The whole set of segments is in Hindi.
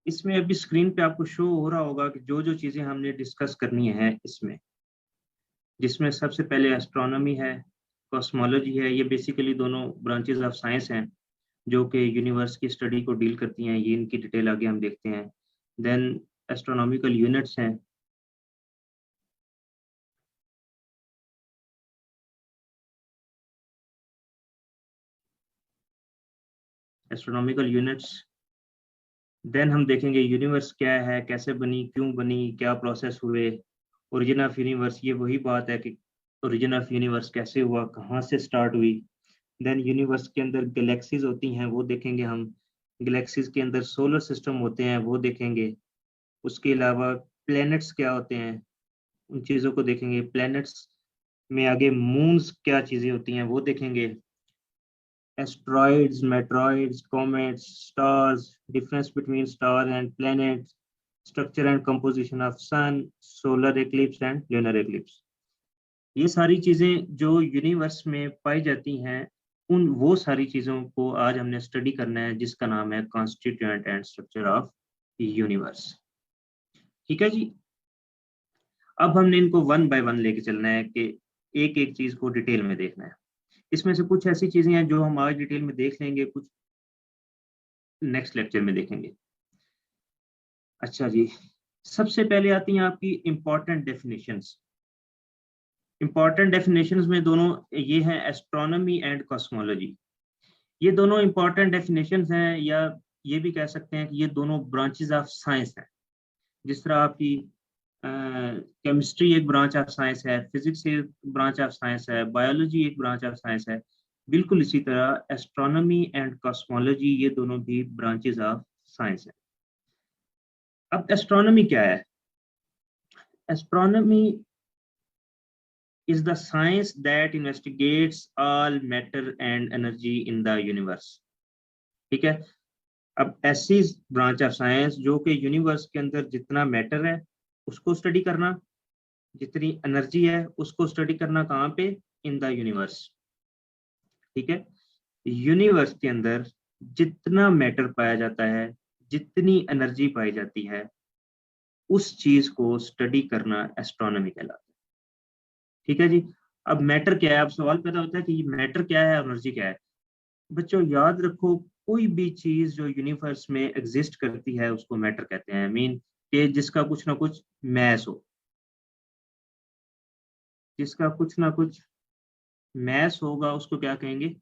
इसमें अभी स्क्रीन पे आपको शो हो रहा होगा कि जो जो चीज़ें हमने डिस्कस करनी है इसमें, जिसमें सबसे पहले एस्ट्रोनॉमी है, कॉस्मोलॉजी है। ये बेसिकली दोनों ब्रांचेस ऑफ साइंस हैं जो कि यूनिवर्स की स्टडी को डील करती हैं। ये इनकी डिटेल आगे हम देखते हैं। देन एस्ट्रोनॉमिकल यूनिट्स हैं, एस्ट्रोनॉमिकल यूनिट्स। देन हम देखेंगे यूनिवर्स क्या है, कैसे बनी, क्यों बनी, क्या प्रोसेस हुए, ओरिजिन ऑफ यूनिवर्स। ये वही बात है कि ओरिजिन ऑफ यूनिवर्स कैसे हुआ, कहाँ से स्टार्ट हुई। देन यूनिवर्स के अंदर गैलेक्सीज होती हैं, वो देखेंगे हम। गैलेक्सीज के अंदर सोलर सिस्टम होते हैं, वो देखेंगे। उसके अलावा प्लैनेट्स क्या होते हैं, उन चीज़ों को देखेंगे। प्लैनेट्स में आगे मून्स क्या चीज़ें होती हैं, वो देखेंगे। Asteroids, meteoroids, comets, stars, difference between star and planets, structure and composition of sun, solar eclipse and lunar eclipse. ये सारी चीजें जो यूनिवर्स में पाई जाती हैं, उन वो सारी चीजों को आज हमने स्टडी करना है, जिसका नाम है constituent and structure of universe. ठीक है जी। अब हमने इनको वन बाय वन लेके चलना है कि एक एक चीज को डिटेल में देखना है। इसमें से कुछ ऐसी चीजें हैं जो हम आज डिटेल में देख लेंगे, कुछ नेक्स्ट लेक्चर में देखेंगे। अच्छा जी, सबसे पहले आती हैं आपकी इंपॉर्टेंट डेफिनेशंस। इंपॉर्टेंट डेफिनेशंस में दोनों ये हैं, एस्ट्रोनॉमी एंड कॉस्मोलॉजी। ये दोनों इंपॉर्टेंट डेफिनेशंस हैं, या ये भी कह सकते हैं कि ये दोनों ब्रांचेस ऑफ साइंस हैं। जिस तरह आपकी केमिस्ट्री एक ब्रांच ऑफ साइंस है, फिजिक्स एक ब्रांच ऑफ साइंस है, बायोलॉजी एक ब्रांच ऑफ साइंस है, बिल्कुल इसी तरह एस्ट्रोनॉमी एंड कॉस्मोलॉजी ये दोनों भी ब्रांचेस ऑफ साइंस हैं। अब एस्ट्रोनॉमी क्या है? Astronomy is the science that investigates all matter and energy in the universe। ठीक है। अब ऐसी ब्रांच ऑफ साइंस जो कि यूनिवर्स के अंदर जितना मैटर है उसको स्टडी करना, जितनी एनर्जी है उसको स्टडी करना, कहाँ पे? In the universe. ठीक है। यूनिवर्स के अंदर जितना मैटर पाया जाता है, जितनी एनर्जी पाई जाती है, उस चीज को स्टडी करना एस्ट्रोनॉमी कहलाता है। ठीक है जी। अब मैटर क्या है? अब सवाल पैदा होता है कि मैटर क्या है, एनर्जी क्या है। बच्चों याद रखो, कोई भी चीज जो यूनिवर्स में एग्जिस्ट करती है उसको मैटर कहते हैं। मीन कि जिसका कुछ ना कुछ मैस हो, जिसका कुछ ना कुछ मैस होगा उसको क्या कहेंगे?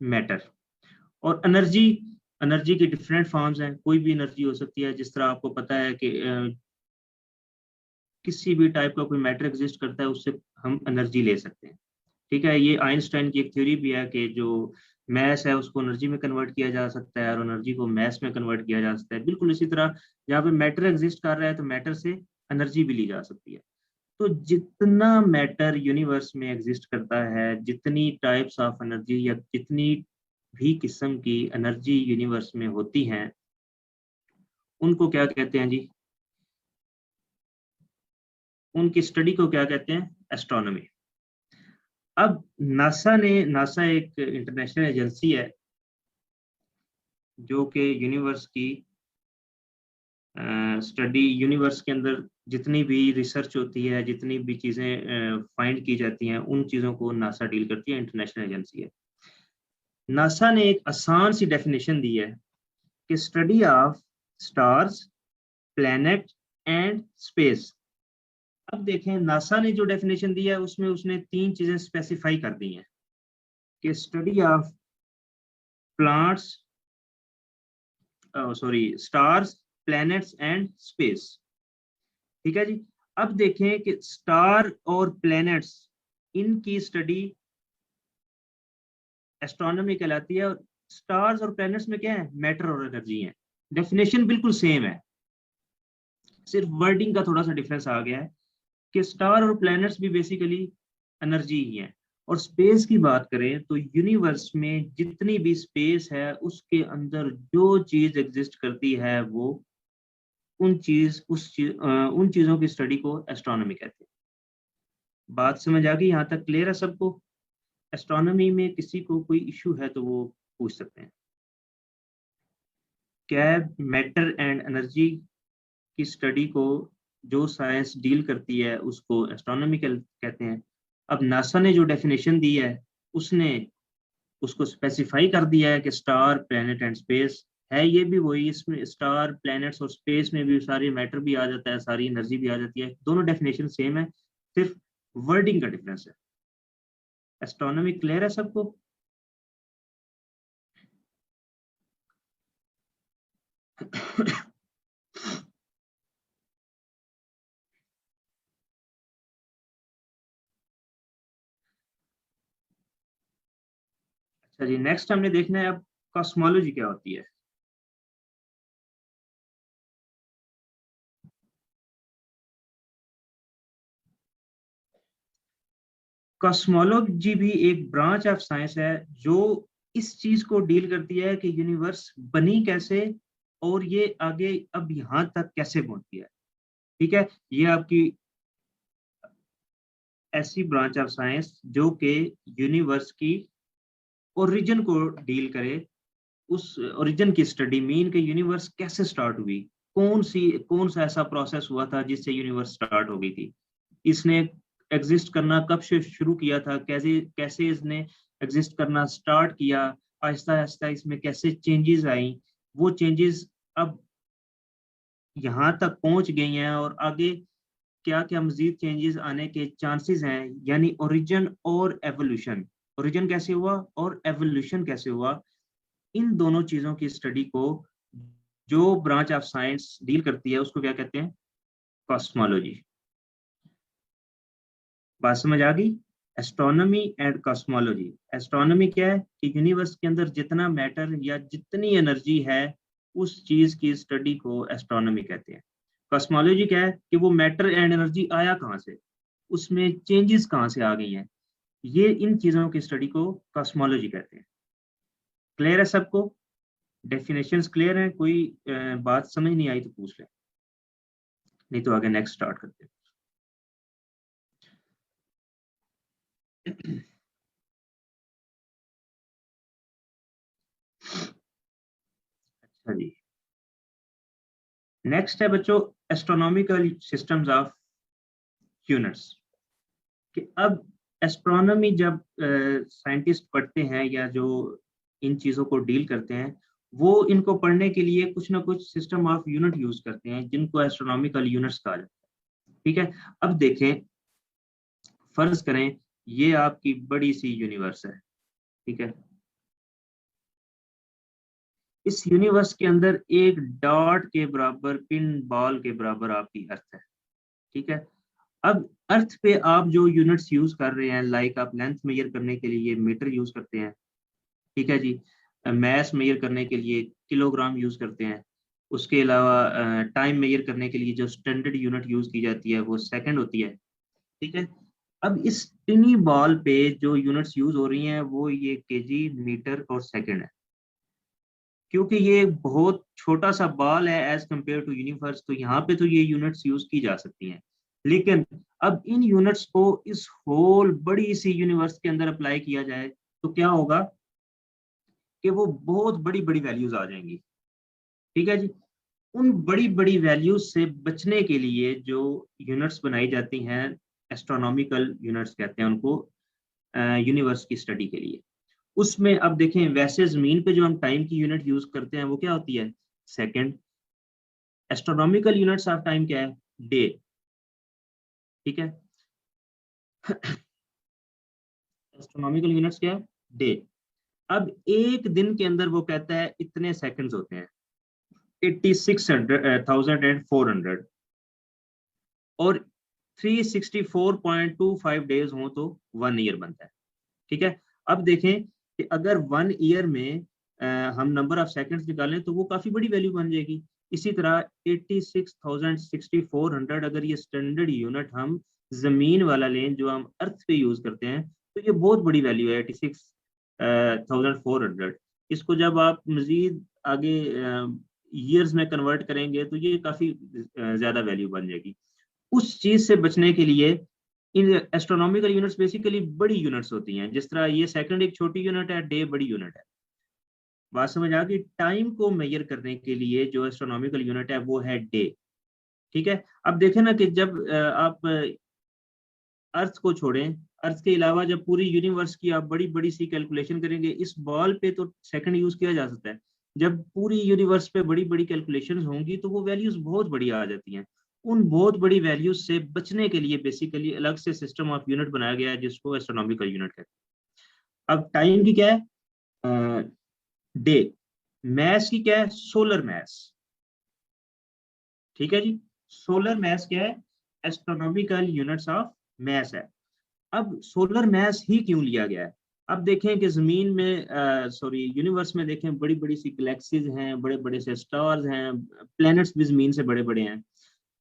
मैटर। और एनर्जी, एनर्जी के डिफरेंट फॉर्म्स हैं। कोई भी एनर्जी हो सकती है। जिस तरह आपको पता है कि किसी भी टाइप का कोई मैटर एग्जिस्ट करता है, उससे हम एनर्जी ले सकते हैं। ठीक है। ये आइंस्टाइन की एक थ्योरी भी है कि जो मैस है उसको एनर्जी में कन्वर्ट किया जा सकता है और एनर्जी को मैस में कन्वर्ट किया जा सकता है। बिल्कुल इसी तरह जहाँ पे मैटर एग्जिस्ट कर रहा है तो मैटर से एनर्जी भी ली जा सकती है। तो जितना मैटर यूनिवर्स में एग्जिस्ट करता है, जितनी टाइप्स ऑफ एनर्जी या जितनी भी किस्म की एनर्जी यूनिवर्स में होती हैं, उनको क्या कहते हैं जी? उनकी स्टडी को क्या कहते हैं? एस्ट्रोनॉमी। अब नासा एक इंटरनेशनल एजेंसी है जो कि यूनिवर्स की स्टडी, यूनिवर्स के अंदर जितनी भी रिसर्च होती है, जितनी भी चीज़ें फाइंड की जाती हैं, उन चीज़ों को नासा डील करती है, इंटरनेशनल एजेंसी है। नासा ने एक आसान सी डेफिनेशन दी है कि study of stars, planet and space. अब देखें, नासा ने जो डेफिनेशन दी है उसमें उसने तीन चीज़ें स्पेसिफाई कर दी हैं कि study of plants, sorry, stars, planets and space. ठीक है जी। अब देखें कि स्टार और प्लैनेट्स, इनकी स्टडी एस्ट्रोनॉमी कहलाती है। और स्टार्स और प्लैनेट्स में क्या है? मैटर और एनर्जी है। डेफिनेशन बिल्कुल सेम है, सिर्फ वर्डिंग का थोड़ा सा डिफरेंस आ गया है कि स्टार और प्लैनेट्स भी बेसिकली एनर्जी ही है। और स्पेस की बात करें तो यूनिवर्स में जितनी भी स्पेस है उसके अंदर जो चीज एग्जिस्ट करती है वो उन चीजों की स्टडी को एस्ट्रोनॉमी कहते हैं। बात समझ आ गई? यहाँ तक क्लियर है सबको? एस्ट्रोनॉमी में किसी को कोई इशू है तो वो पूछ सकते हैं। क्या मैटर एंड एनर्जी की स्टडी को जो साइंस डील करती है उसको एस्ट्रोनॉमिकल कहते हैं। अब नासा ने जो डेफिनेशन दी है उसने उसको स्पेसिफाई कर दिया है कि स्टार, प्लेनेट एंड स्पेस है। ये भी वही, इसमें स्टार, प्लैनेट्स और स्पेस में भी सारी मैटर भी आ जाता है, सारी एनर्जी भी आ जाती है। दोनों डेफिनेशन सेम है, सिर्फ वर्डिंग का डिफरेंस है। एस्ट्रोनॉमी क्लियर है सबको? अच्छा जी, नेक्स्ट हमने देखना है अब कॉस्मोलॉजी क्या होती है। कॉस्मोलॉजी भी एक ब्रांच ऑफ साइंस है जो इस चीज को डील करती है कि यूनिवर्स बनी कैसे और ये आगे अब यहाँ तक कैसे पहुंची है। ठीक है, ये आपकी ऐसी ब्रांच ऑफ साइंस जो कि यूनिवर्स की ओरिजिन को डील करे, उस ओरिजिन की स्टडी, मीन के यूनिवर्स कैसे स्टार्ट हुई, कौन सा ऐसा प्रोसेस हुआ था जिससे यूनिवर्स स्टार्ट हो गई थी, इसने एग्जिस्ट करना कब से शुरू किया था, कैसे कैसे इसने एग्जिस्ट करना स्टार्ट किया, आहिस्ता आहिस्ता इसमें कैसे चेंजेस आई, वो चेंजेस अब यहाँ तक पहुंच गई हैं और आगे क्या क्या मजीद चेंजेस आने के चांसेस हैं। यानी ओरिजिन और एवोल्यूशन, ओरिजिन कैसे हुआ और एवोल्यूशन कैसे हुआ, इन दोनों चीजों की स्टडी को जो ब्रांच ऑफ साइंस डील करती है उसको क्या कहते हैं? कॉस्मोलॉजी। बात समझ आ गई? Astronomy and cosmology. एस्ट्रोनॉमी क्या है कि यूनिवर्स के अंदर जितना मैटर या जितनी एनर्जी है उस चीज की स्टडी को एस्ट्रोनॉमी कहते हैं। कॉस्मोलॉजी क्या है कि वो मैटर एंड एनर्जी आया कहाँ से, उसमें चेंजेस कहाँ से आ गई हैं, ये इन चीजों की स्टडी को कॉस्मोलॉजी कहते हैं। क्लियर है सबको? डेफिनेशंस क्लियर हैं? कोई बात समझ नहीं आई तो पूछ ले, नहीं तो आगे नेक्स्ट स्टार्ट करते हैं। अच्छा जी, नेक्स्ट है बच्चों एस्ट्रोनॉमिकल सिस्टम्स ऑफ यूनिट्स। कि अब एस्ट्रोनॉमी जब साइंटिस्ट पढ़ते हैं या जो इन चीज़ों को डील करते हैं, वो इनको पढ़ने के लिए कुछ ना कुछ सिस्टम ऑफ यूनिट यूज करते हैं जिनको एस्ट्रोनॉमिकल यूनिट्स कहा जाता है। ठीक है, अब देखें, फर्ज करें ये आपकी बड़ी सी यूनिवर्स है। ठीक है, इस यूनिवर्स के अंदर एक डॉट के बराबर, पिन बॉल के बराबर आपकी अर्थ है। ठीक है, अब अर्थ पे आप जो यूनिट्स यूज कर रहे हैं, लाइक आप लेंथ मेजर करने के लिए मीटर यूज करते हैं। ठीक है जी, मैस मेजर करने के लिए किलोग्राम यूज करते हैं। उसके अलावा टाइम मेजर करने के लिए जो स्टैंडर्ड यूनिट यूज की जाती है वो सेकंड होती है। ठीक है, अब इस टिनी बॉल पे जो यूनिट्स यूज हो रही हैं वो ये केजी, मीटर और सेकंड है। क्योंकि ये बहुत छोटा सा बॉल है एज कंपेयर टू यूनिवर्स, तो यहाँ पे तो ये यूनिट्स यूज की जा सकती हैं। लेकिन अब इन यूनिट्स को इस होल बड़ी सी यूनिवर्स के अंदर अप्लाई किया जाए तो क्या होगा कि वो बहुत बड़ी बड़ी वैल्यूज आ जाएंगी। ठीक है जी, उन बड़ी बड़ी वैल्यूज से बचने के लिए जो यूनिट्स बनाई जाती हैं, एस्ट्रोनॉमिकल यूनिट्स कहते हैं उनको, यूनिवर्स की स्टडी के लिए। उसमें अब देखें, वैसे जमीन पे जो हम टाइम की यूनिट यूज करते हैं वो क्या होती है? Second. Astronomical units of time क्या है? डे। ठीक है, एस्ट्रोनॉमिकल यूनिट्स क्या है? डे। अब एक दिन के अंदर वो कहता है इतने सेकंड्स होते हैं, 86,400, और 364.25 डेज हो तो 1 ईयर बनता है। ठीक है, अब देखें कि अगर 1 ईयर में हम नंबर ऑफ सेकंड्स निकालें तो वो काफी बड़ी वैल्यू बन जाएगी। इसी तरह 86,6400 अगर ये स्टैंडर्ड यूनिट हम जमीन वाला लें जो हम अर्थ पे यूज करते हैं, तो ये बहुत बड़ी वैल्यू है 86,400। इसको जब आप मजीद आगे ईयर्स में कन्वर्ट करेंगे तो ये काफी ज्यादा वैल्यू बन जाएगी। उस चीज से बचने के लिए इन एस्ट्रोनॉमिकल यूनिट्स बेसिकली बड़ी यूनिट्स होती हैं। जिस तरह ये सेकंड एक छोटी यूनिट है, डे बड़ी यूनिट है। बात समझ आ गई। टाइम को मेजर करने के लिए जो एस्ट्रोनॉमिकल यूनिट है वो है डे। ठीक है, अब देखें ना कि जब आप अर्थ को छोड़ें, अर्थ के अलावा जब पूरी यूनिवर्स की आप बड़ी बड़ी सी कैलकुलेशन करेंगे, इस बॉल पे तो सेकंड यूज किया जा सकता है, जब पूरी यूनिवर्स पे बड़ी बड़ी कैलकुलेशंस होंगी तो वो वैल्यूज बहुत बड़ी आ जाती हैं। उन बहुत बड़ी वैल्यूज से बचने के लिए बेसिकली अलग से सिस्टम ऑफ यूनिट बनाया गया है जिसको एस्ट्रोनॉमिकल यूनिट कहते हैं। अब टाइम की क्या है, डे। मैस की क्या है, सोलर मैस। ठीक है जी, सोलर मैस क्या है, एस्ट्रोनॉमिकल यूनिट्स ऑफ मैस है। अब सोलर मैस ही क्यों लिया गया है? अब देखें कि जमीन में सॉरी यूनिवर्स में देखें बड़ी बड़ी सी गैलेक्सीज हैं, बड़े बड़े से स्टार्स हैं, प्लैनेट्स भी जमीन से बड़े बड़े हैं।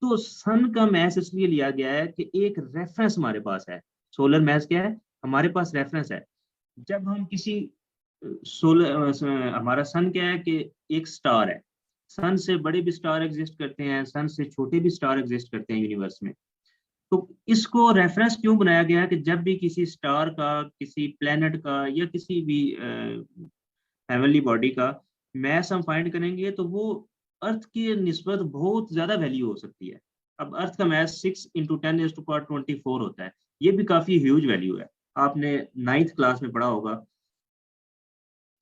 तो सन का मैस इसलिए लिया गया है कि एक रेफरेंस हमारे पास है। सोलर मैस क्या है, हमारे पास रेफरेंस है। जब हम किसी सोलर, हमारा सन क्या है कि एक स्टार है, सन से बड़े भी स्टार एग्जिस्ट करते हैं, सन से छोटे भी स्टार एग्जिस्ट करते हैं यूनिवर्स में। तो इसको रेफरेंस क्यों बनाया गया है कि जब भी किसी स्टार का, किसी प्लेनेट का या किसी भी हेवनली बॉडी का मैस हम फाइंड करेंगे तो वो अर्थ की निस्बत बहुत ज्यादा वैल्यू हो सकती है। अब अर्थ का मैस 6 × 10⁻24 होता है, ये भी काफी ह्यूज वैल्यू है। आपने 9th क्लास में पढ़ा होगा,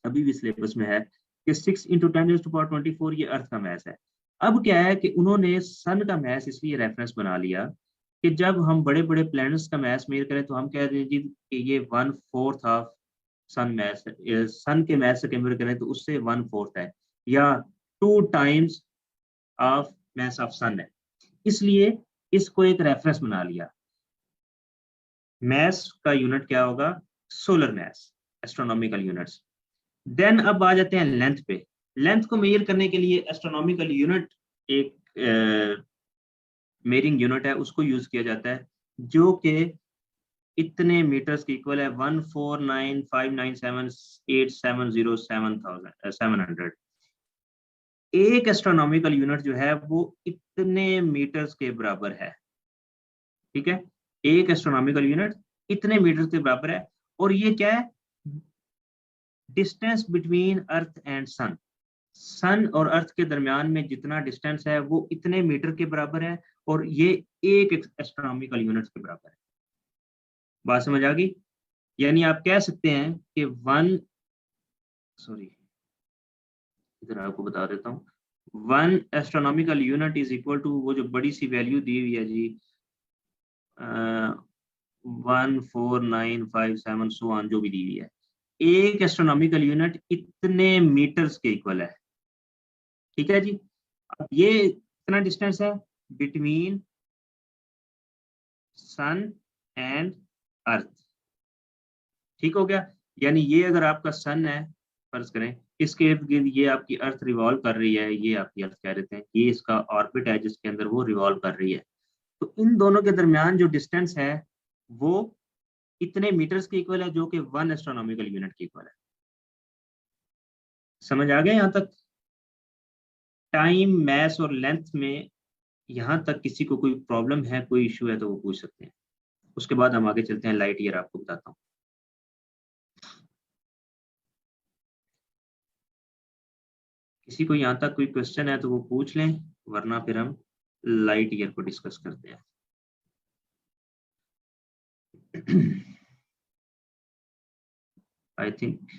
अभी भी सिलेबस में है कि 6 × 10⁻24 ये अर्थ का मैस है। अब क्या है कि उन्होंने सन का मैस इसलिए रेफरेंस बना लिया कि जब हम बड़े बड़े प्लैनेट्स का मैस मेजर करें तो हम कह दें जी कि ये 1/4 ऑफ सन मैस, सन के मैस से कंपेयर करें तो उससे 1/4 है, या 2 टाइम्स ऑफ मैस ऑफ सन है। इसलिए इसको एक रेफरेंस बना लिया। मैस का यूनिट क्या होगा, solar mass, astronomical units. Then अब आ जाते हैं लेंथ पे। लेंथ को मेजर करने के लिए एस्ट्रोनॉमिकल यूनिट एक मेजरिंग यूनिट है, उसको यूज किया जाता है, जो कि इतने मीटर्स के इक्वल है 149,597,870,700। एक एस्ट्रोनॉमिकल यूनिट जो है वो इतने मीटर्स के बराबर है। ठीक है, एक एस्ट्रोनॉमिकल यूनिट इतने मीटर्स के बराबर है। और ये क्या है, डिस्टेंस बिटवीन अर्थ एंड सन। सन और अर्थ के दरमियान में जितना डिस्टेंस है वो इतने मीटर के बराबर है, और ये एक एस्ट्रोनॉमिकल यूनिट के बराबर है। बात समझ आ गई? यानी आप कह सकते हैं कि सॉरी इधर आपको बता देता हूँ, 1 astronomical unit is equal to, वो जो बड़ी सी वैल्यू दी हुई है जी, 14957 सो ऑन जो भी दी हुई है, एक एस्ट्रोनॉमिकल यूनिट इतने मीटर्स के इक्वल है। ठीक है जी, अब ये इतना डिस्टेंस है बिटवीन सन एंड अर्थ। ठीक हो गया, यानी ये अगर आपका सन है, फर्ज करें इसके इर्द गिर्द ये आपकी अर्थ रिवॉल्व कर रही है, ये आपकी अर्थ कह देते हैं, ये इसका ऑर्बिट है जिसके अंदर वो रिवॉल्व कर रही है। तो इन दोनों के दरमियान जो डिस्टेंस है वो इतने मीटर्स के इक्वल है, जो कि 1 एस्ट्रोनॉमिकल यूनिट के इक्वल है। समझ आ गया यहाँ तक? टाइम, मैस और लेंथ में यहाँ तक किसी को कोई प्रॉब्लम है, कोई इशू है तो वो पूछ सकते हैं। उसके बाद हम आगे चलते हैं, लाइट ईयर आपको बताता हूँ। किसी को यहाँ तक कोई क्वेश्चन है तो वो पूछ लें, वरना फिर हम लाइट ईयर को डिस्कस करते हैं। आई थिंक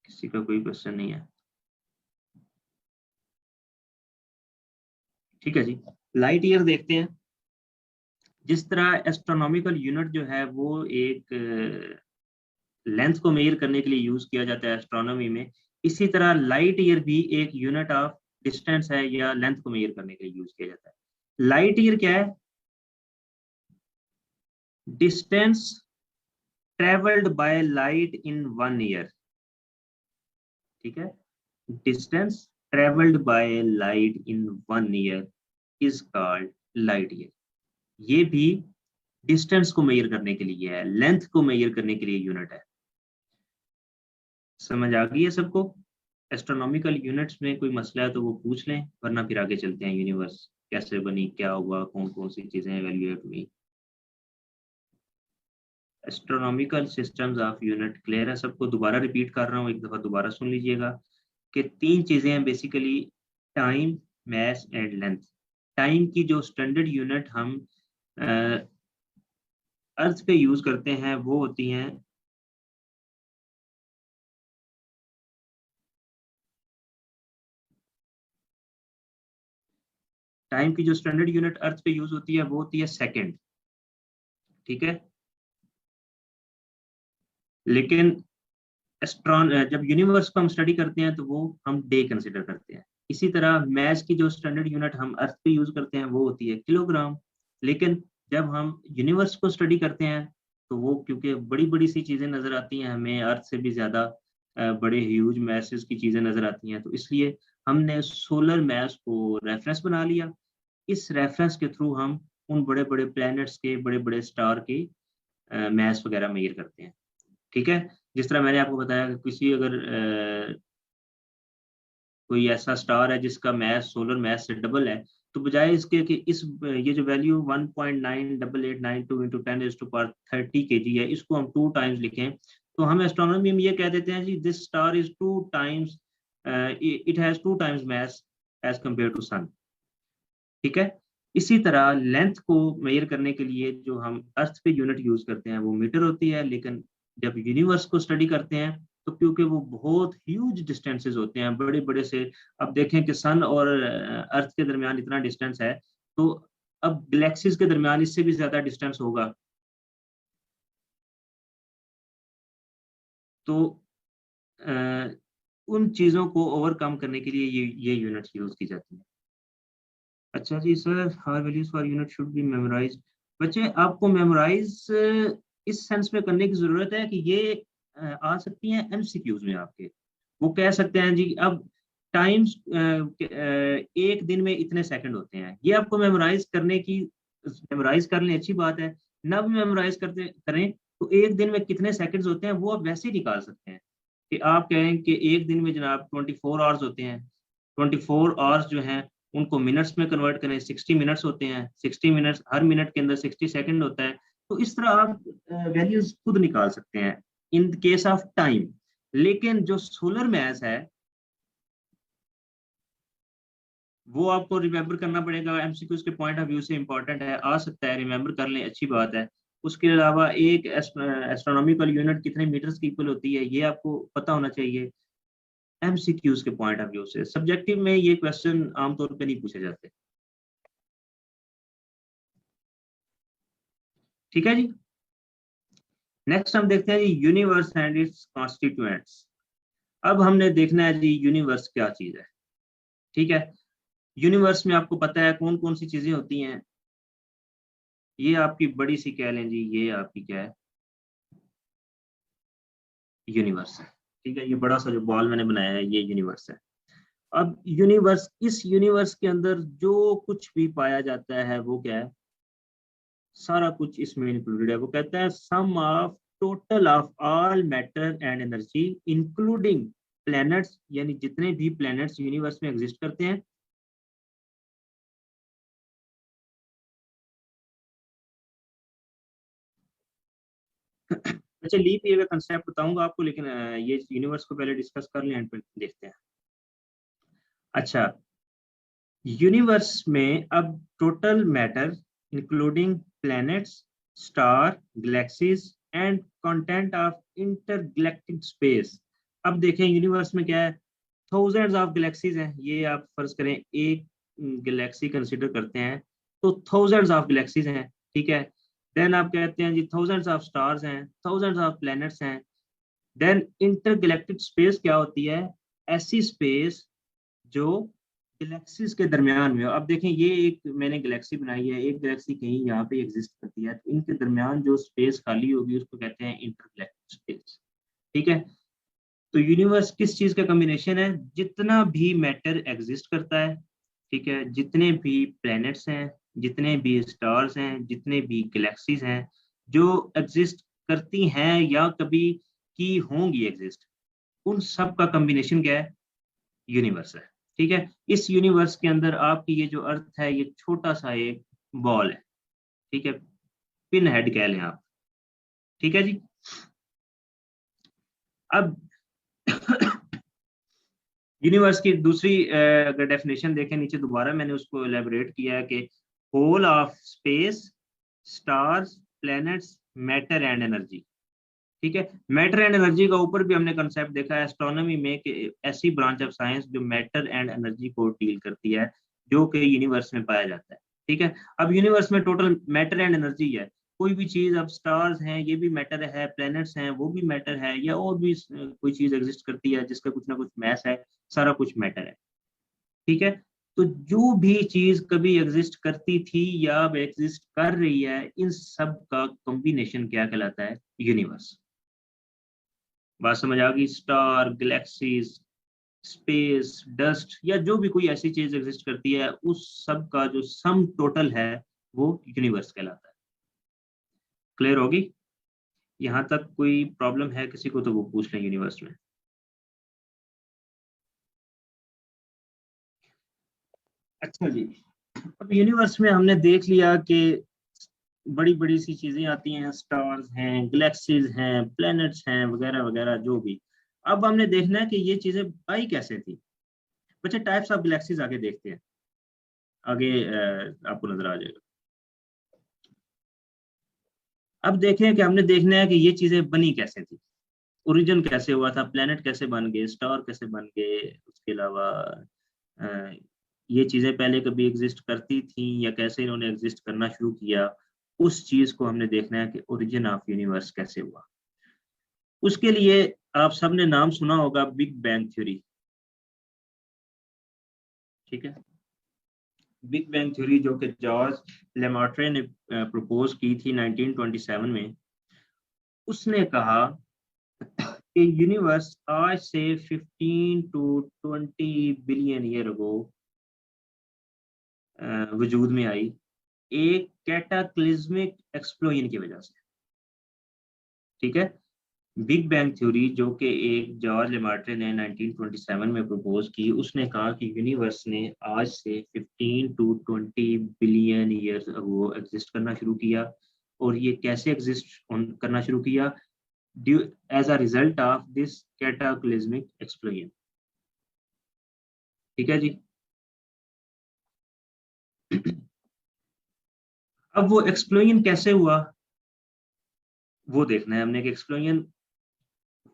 किसी का कोई क्वेश्चन नहीं है। ठीक है जी, लाइट ईयर देखते हैं। जिस तरह एस्ट्रोनॉमिकल यूनिट जो है वो एक लेंथ को मेजर करने के लिए यूज किया जाता है एस्ट्रोनॉमी में, इसी तरह लाइट ईयर भी एक यूनिट ऑफ डिस्टेंस है या लेंथ को मेजर करने के लिए यूज किया जाता है। लाइट ईयर क्या है, distance travelled by light in 1 year. ठीक है, distance travelled by light in 1 year is called light year. ये भी डिस्टेंस को मेजर करने के लिए है, लेंथ को मेजर करने के लिए यूनिट है। समझ आ गई है सबको? एस्ट्रोनॉमिकल यूनिट्स में कोई मसला है तो वो पूछ लें, वरना फिर आगे चलते हैं। यूनिवर्स कैसे बनी, क्या हुआ, कौन कौन सी चीजें इवैल्यूएट हुई। Astronomical systems of unit. Clear है सबको? दोबारा रिपीट कर रहा हूँ, एक दफा दोबारा सुन लीजिएगा कि तीन चीजें हैं basically, time, mass and length. Time की जो स्टैंडर्ड यूनिट हम अर्थ पे यूज करते हैं वो होती हैं टाइम की जो स्टैंडर्ड यूनिट अर्थ पे यूज होती है वो होती है सेकंड। ठीक है, लेकिन एस्ट्रॉन जब यूनिवर्स को हम स्टडी करते हैं तो वो हम डे कंसिडर करते हैं। इसी तरह मैथ्स की जो स्टैंडर्ड यूनिट हम अर्थ पे यूज करते हैं वो होती है किलोग्राम। लेकिन जब हम यूनिवर्स को स्टडी करते हैं तो वो क्योंकि बड़ी बड़ी सी चीजें नजर आती हैं हमें, अर्थ से भी ज्यादा बड़े ह्यूज मैसेज की चीजें नजर आती हैं, तो इसलिए हमने सोलर मैस को रेफरेंस बना लिया। इस रेफरेंस के थ्रू हम उन बड़े बड़े प्लैनेट्स के, बड़े बड़े स्टार के मैस वगैरह मेजर करते हैं। ठीक है, जिस तरह मैंने आपको बताया कि किसी अगर कोई ऐसा स्टार है जिसका मैस सोलर मैस से डबल है, तो बजाय इसके कि इस ये जो वैल्यू 1.9889 इंटू 10⁻30 kg है, इसको हम 2 टाइम्स लिखें, तो हम एस्ट्रोनॉमी में ये कह देते हैं जी this star is 2 times, it has 2 times mass as compared to sun. ठीक है, इसी तरह लेंथ को मेजर करने के लिए जो हम अर्थ पे यूनिट यूज करते हैं वो मीटर होती है, लेकिन जब यूनिवर्स को स्टडी करते हैं तो क्योंकि वो बहुत ह्यूज डिस्टेंसेस होते हैं, बड़े बड़े से, अब देखें कि सन और अर्थ के दरमियान इतना डिस्टेंस है, तो अब गैलेक्सीज के दरमियान इससे भी ज्यादा डिस्टेंस होगा, तो अ, उन चीजों को ओवरकम करने के लिए ये यूनिट यूज की जाती है। अच्छा जी सर, हर values for unit should be memorise. बच्चे आपको मेमोराइज इस सेंस में करने की जरूरत है कि ये आ सकती हैं एमसीक्यूज में आपके। वो कह सकते हैं जी अब टाइम्स एक दिन में इतने सेकंड होते हैं, ये आपको मेमोराइज करने की, मेमोराइज कर लें अच्छी बात है, ना भी मेमोराइज करते करें तो एक दिन में कितने सेकंड्स होते हैं वो आप वैसे ही निकाल सकते हैं। कि आप कहें कि एक दिन में जनाब 24 आवर्स होते हैं, 24 आवर्स जो हैं उनको मिनट्स में कन्वर्ट करें, 60 मिनट्स होते हैं, 60 मिनट्स, हर मिनट के अंदर 60 सेकंड होता है, तो इस तरह आप वैल्यूज खुद निकाल सकते हैं इन केस ऑफ टाइम। लेकिन जो सोलर मैस है वो आपको रिमेम्बर करना पड़ेगा, एमसीक्यूज के पॉइंट ऑफ व्यू से इंपॉर्टेंट है, आ सकता है, रिमेम्बर कर लें अच्छी बात है। उसके अलावा एक एस्ट्रोनॉमिकल यूनिट कितने मीटर्स की इक्वल होती है ये आपको पता होना चाहिए एमसीक्यूज के पॉइंट ऑफ व्यू से। सब्जेक्टिव में ये क्वेश्चन आमतौर पे नहीं पूछे जाते। ठीक है जी, नेक्स्ट हम देखते हैं जी यूनिवर्स एंड इट्स कॉन्स्टिट्यूएंट्स। अब हमने देखना है जी यूनिवर्स क्या चीज है। ठीक है, यूनिवर्स में आपको पता है कौन कौन सी चीजें होती हैं, ये आपकी बड़ी सी कह लें जी, ये आपकी क्या है, यूनिवर्स है। ठीक है, ये बड़ा सा जो बॉल मैंने बनाया है ये यूनिवर्स है। अब यूनिवर्स, इस यूनिवर्स के अंदर जो कुछ भी पाया जाता है वो क्या है, सारा कुछ इसमें इंक्लूडेड है। वो कहता है sum of total of all matter and energy including planets, यानी जितने भी प्लैनेट्स यूनिवर्स में एग्जिस्ट करते हैं, अच्छा लीप ईयर का कंसेप्ट बताऊंगा आपको, लेकिन ये यूनिवर्स को पहले डिस्कस कर लें एंड फिर देखते हैं। अच्छा, यूनिवर्स में अब total matter including planets, star, galaxies and content of intergalactic space. अब देखें यूनिवर्स में क्या है, थाउजेंड्स ऑफ गैलेक्सीज हैं, ये आप फर्ज करें एक गैलेक्सी कंसिडर करते हैं तो थाउजेंड्स ऑफ गैलेक्सीज हैं। ठीक है, देन आप कहते हैं जी थाउजेंड्स ऑफ स्टार्स हैं, थाउजेंड्स ऑफ प्लैनेट्स हैं। देन इंटरगैलेक्टिक स्पेस क्या होती है, ऐसी स्पेस जो गैलेक्सीज के दरमियान में हो। अब देखें ये एक मैंने गैलेक्सी बनाई है, एक गैलेक्सी कहीं यहाँ पे एग्जिस्ट करती है, तो इनके दरमियान जो स्पेस खाली होगी उसको कहते हैं इंटरगैलेक्टिक स्पेस। ठीक है, तो यूनिवर्स किस चीज का कॉम्बिनेशन है, जितना भी मैटर एग्जिस्ट करता है, ठीक है, जितने भी प्लैनेट्स हैं, जितने भी स्टार्स हैं, जितने भी गैलेक्सीज हैं जो एग्जिस्ट करती हैं या कभी की होंगी एग्जिस्ट, उन सब का कॉम्बिनेशन क्या है, यूनिवर्स है। ठीक है, इस यूनिवर्स के अंदर आपकी ये जो अर्थ है ये छोटा सा एक बॉल है। ठीक है, पिन हेड कह लें आप। ठीक है जी। अब यूनिवर्स की दूसरी अगर डेफिनेशन देखें नीचे, दोबारा मैंने उसको एलेबोरेट किया है कि whole of space, stars, planets, matter and energy. ठीक है, मैटर एंड एनर्जी का ऊपर भी हमने कंसेप्ट देखा है एस्ट्रोनॉमी में कि ऐसी ब्रांच ऑफ साइंस जो मैटर एंड एनर्जी को डील करती है, जो कि यूनिवर्स में पाया जाता है। ठीक है, अब यूनिवर्स में टोटल मैटर एंड एनर्जी है। कोई भी चीज, अब स्टार्स हैं ये भी मैटर है, प्लैनेट्स हैं वो भी मैटर है, या और भी कोई चीज एग्जिस्ट करती है जिसका कुछ ना कुछ मैस है, सारा कुछ मैटर है। ठीक है, तो जो भी चीज कभी एग्जिस्ट करती थी या अब एग्जिस्ट कर रही है, इन सब का कॉम्बिनेशन क्या कहलाता है? यूनिवर्स। बात समझ आ गई? स्टार, गैलेक्सीज, स्पेस, डस्ट, या जो भी कोई ऐसी चीज एग्जिस्ट करती है, उस सब का जो सम टोटल है वो यूनिवर्स कहलाता है। क्लियर होगी? यहाँ तक कोई प्रॉब्लम है किसी को तो वो पूछ लें यूनिवर्स में। अच्छा जी, अब यूनिवर्स में हमने देख लिया कि बड़ी बड़ी सी चीजें आती हैं, स्टार्स हैं, गैलेक्सीज हैं, प्लैनेट्स हैं, वगैरह वगैरह जो भी। अब हमने देखना है कि ये चीजें आई कैसे थी। बच्चे टाइप्स ऑफ गैलेक्सीज आगे देखते हैं, आगे आपको नजर आ जाएगा। अब देखें कि हमने देखना है कि ये चीजें बनी कैसे थी, ओरिजिन कैसे हुआ था, प्लेनेट कैसे बन गए, स्टार कैसे बन गए, उसके अलावा अ, ये चीजें पहले कभी एग्जिस्ट करती थी या कैसे इन्होंने एग्जिस्ट करना शुरू किया। उस चीज को हमने देखना है कि ओरिजिन ऑफ यूनिवर्स कैसे हुआ। उसके लिए आप सबने नाम सुना होगा बिग बैंग थ्योरी। ठीक है, बिग बैंग थ्योरी जो कि जॉर्ज लेमार्टे ने प्रपोज की थी 1927 में। उसने कहा कि यूनिवर्स आज से 15 टू 20 बिलियन ईयर अगो वजूद में आई, एक कैटाक्लिज्मिक एक्सप्लोजन की वजह से। ठीक है, बिग बैंग थ्योरी जो कि एक जॉर्ज लेमार्टे ने 1927 में प्रपोज की, उसने कहा कि यूनिवर्स ने आज से 15 to 20 billion years ago exist करना शुरू किया। और ये कैसे एग्जिस्ट करना शुरू किया? Due as a result of this cataclysmic explosion. ठीक है जी। अब वो एक्सप्लोजन कैसे हुआ वो देखना है हमने कि एक्सप्लोजन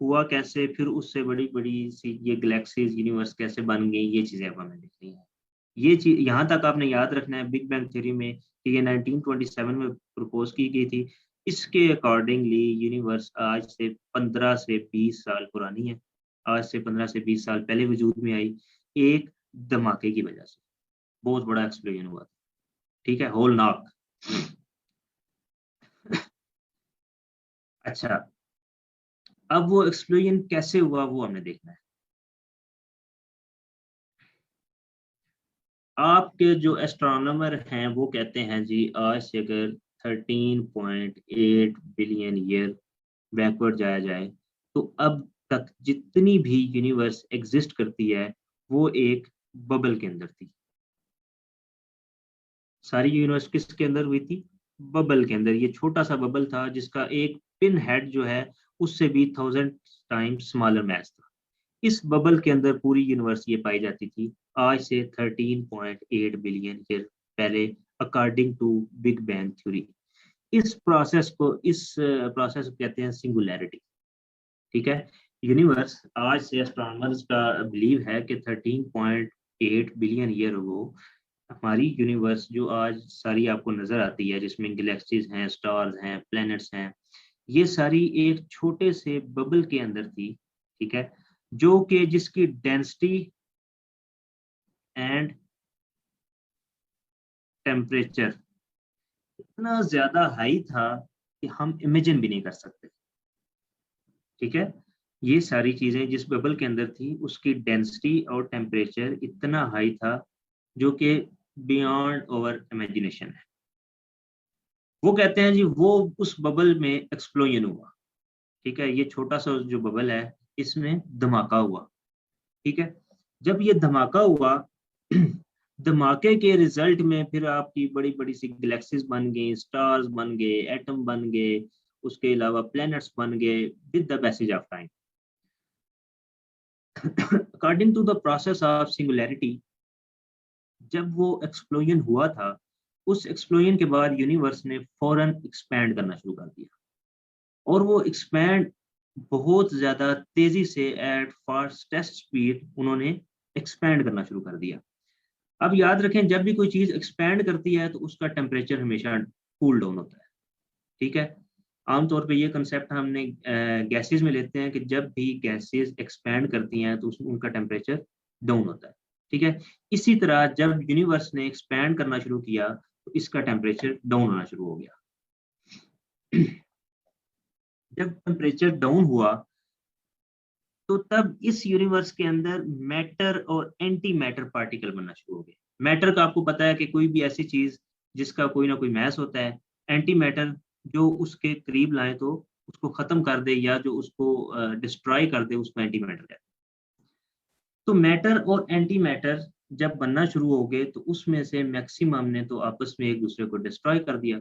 हुआ कैसे, फिर उससे बड़ी बड़ी सी ये गैलेक्सीज, यूनिवर्स कैसे बन गई, ये चीजें अब हमें देखनी है। ये चीज यहाँ तक आपने याद रखना है बिग बैंग थ्योरी में कि ये 1927 में प्रपोज की गई थी। इसके अकॉर्डिंगली यूनिवर्स आज से 15 से 20 साल पुरानी है। आज से 15 से 20 साल पहले वजूद में आई, एक धमाके की वजह से। बहुत बड़ा एक्सप्लोजन हुआ। ठीक है, होल नॉक। अच्छा, अब वो एक्सप्लोजन कैसे हुआ वो हमने देखना है। आपके जो एस्ट्रोनॉमर हैं वो कहते हैं जी, आज से अगर 13.8 बिलियन ईयर बैकवर्ड जाया जाए, तो अब तक जितनी भी यूनिवर्स एग्जिस्ट करती है वो एक बबल के अंदर थी। सारी यूनिवर्स किसके अंदर हुई थी? बबल के अंदर। ये छोटा सा बबल था जिसका एक पिन हेड जो है उससे भी 1000 टाइम्स स्मॉलर मैच था। इस बबल के अंदर पूरी यूनिवर्स ये पाई जाती थी आज से 13.8 बिलियन ईयर पहले, according to big bang theory. इस प्रोसेस को कहते हैं सिंगुलैरिटी। ठीक है, यूनिवर्स आज से एस्ट्रोनॉमर्स का बिलीव है कि 13.8 बिलियन ईयर अगो हमारी यूनिवर्स जो आज सारी आपको नजर आती है, जिसमें गैलेक्सीज हैं, स्टार्स हैं, प्लैनेट्स हैं, ये सारी एक छोटे से बबल के अंदर थी। ठीक है, जो कि जिसकी डेंसिटी एंड टेम्परेचर इतना ज्यादा हाई था कि हम इमेजिन भी नहीं कर सकते। ठीक है, ये सारी चीजें जिस बबल के अंदर थी उसकी डेंसिटी और टेम्परेचर इतना हाई था जो कि बियॉन्ड ओवर इमेजिनेशन है। वो कहते हैं जी वो उस बबल में एक्सप्लोजन हुआ। ठीक है, ये छोटा सा जो बबल है इसमें धमाका हुआ। ठीक है, जब ये धमाका हुआ धमाके के रिजल्ट में फिर आपकी बड़ी बड़ी सी गैलेक्सीज बन गई, स्टार्स बन गए, एटम बन गए, उसके अलावा प्लैनेट्स बन गए with the passage of time. According to the process of singularity, जब वो एक्सप्लोजन हुआ था, उस एक्सप्लोजन के बाद यूनिवर्स ने फौरन एक्सपैंड करना शुरू कर दिया, और वो एक्सपैंड बहुत ज्यादा तेजी से एट फास्टेस्ट स्पीड उन्होंने एक्सपैंड करना शुरू कर दिया। अब याद रखें, जब भी कोई चीज एक्सपैंड करती है तो उसका टेम्परेचर हमेशा कूल डाउन होता है, ठीक है। आमतौर पे ये कंसेप्ट हमने गैसेस में लेते हैं कि जब भी गैसेस एक्सपैंड करती हैं तो उनका टेम्परेचर डाउन होता है, ठीक है। इसी तरह जब यूनिवर्स ने एक्सपैंड करना शुरू किया तो इसका टेम्परेचर डाउन होना शुरू हो गया। जब टेम्परेचर डाउन हुआ तो तब इस यूनिवर्स के अंदर मैटर और एंटी मैटर पार्टिकल बनना शुरू हो गए। मैटर का आपको पता है कि कोई भी ऐसी चीज जिसका कोई ना कोई मैस होता है, एंटी मैटर जो उसके करीब लाए तो उसको खत्म कर दे या जो उसको डिस्ट्रॉय कर दे, उसको एंटी मैटर कहते हैं। तो मैटर और एंटी मैटर जब बनना शुरू हो गए तो उसमें से मैक्सिमम ने तो आपस में एक दूसरे को डिस्ट्रॉय कर दिया।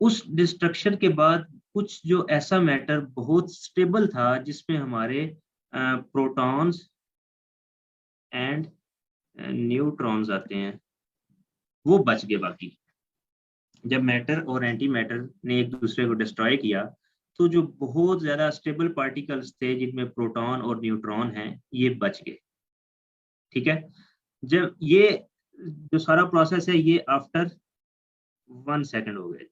उस डिस्ट्रक्शन के बाद कुछ जो ऐसा मैटर बहुत स्टेबल था जिसमें हमारे प्रोटॉन्स एंड न्यूट्रॉन्स आते हैं, वो बच गए बाकी। जब मैटर और एंटी मैटर ने एक दूसरे को डिस्ट्रॉय किया तो जो बहुत ज्यादा स्टेबल पार्टिकल्स थे जिनमें प्रोटॉन और न्यूट्रॉन हैं, ये बच गए, ठीक है। जब ये जो सारा प्रोसेस है ये आफ्टर 1 सेकंड हो गया,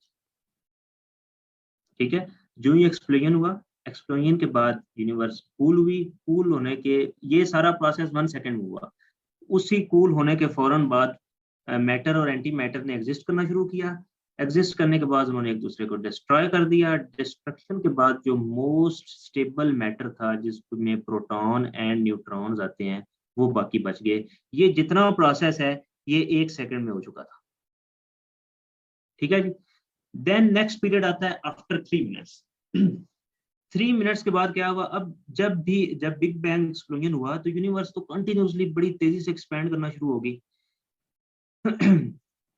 ठीक है। जो ही एक्सप्लोजन हुआ, एक्सप्लोजन के बाद यूनिवर्स कूल हुई, कूल होने के ये सारा प्रोसेस 1 सेकंड में हुआ। उसी कूल होने के फौरन बाद मैटर और एंटी मैटर ने एग्जिस्ट करना शुरू किया। एग्जिस्ट करने के बाद उन्होंने एक दूसरे को डिस्ट्रॉय कर दिया। डिस्ट्रक्शन के बाद जो मोस्ट स्टेबल मैटर था जिसमें प्रोटॉन एंड न्यूट्रॉन्स आते हैं, वो बाकी बच गए। ये जितना प्रोसेस है ये 1 सेकंड में हो चुका था, ठीक है जी। देन नेक्स्ट पीरियड आता है आफ्टर 3 मिनट्स। 3 मिनट्स के बाद क्या हुआ? अब जब बिग बैंग एक्सप्लोजन हुआ तो यूनिवर्स तो कंटिन्यूसली बड़ी तेजी से एक्सपैंड करना शुरू हो गई।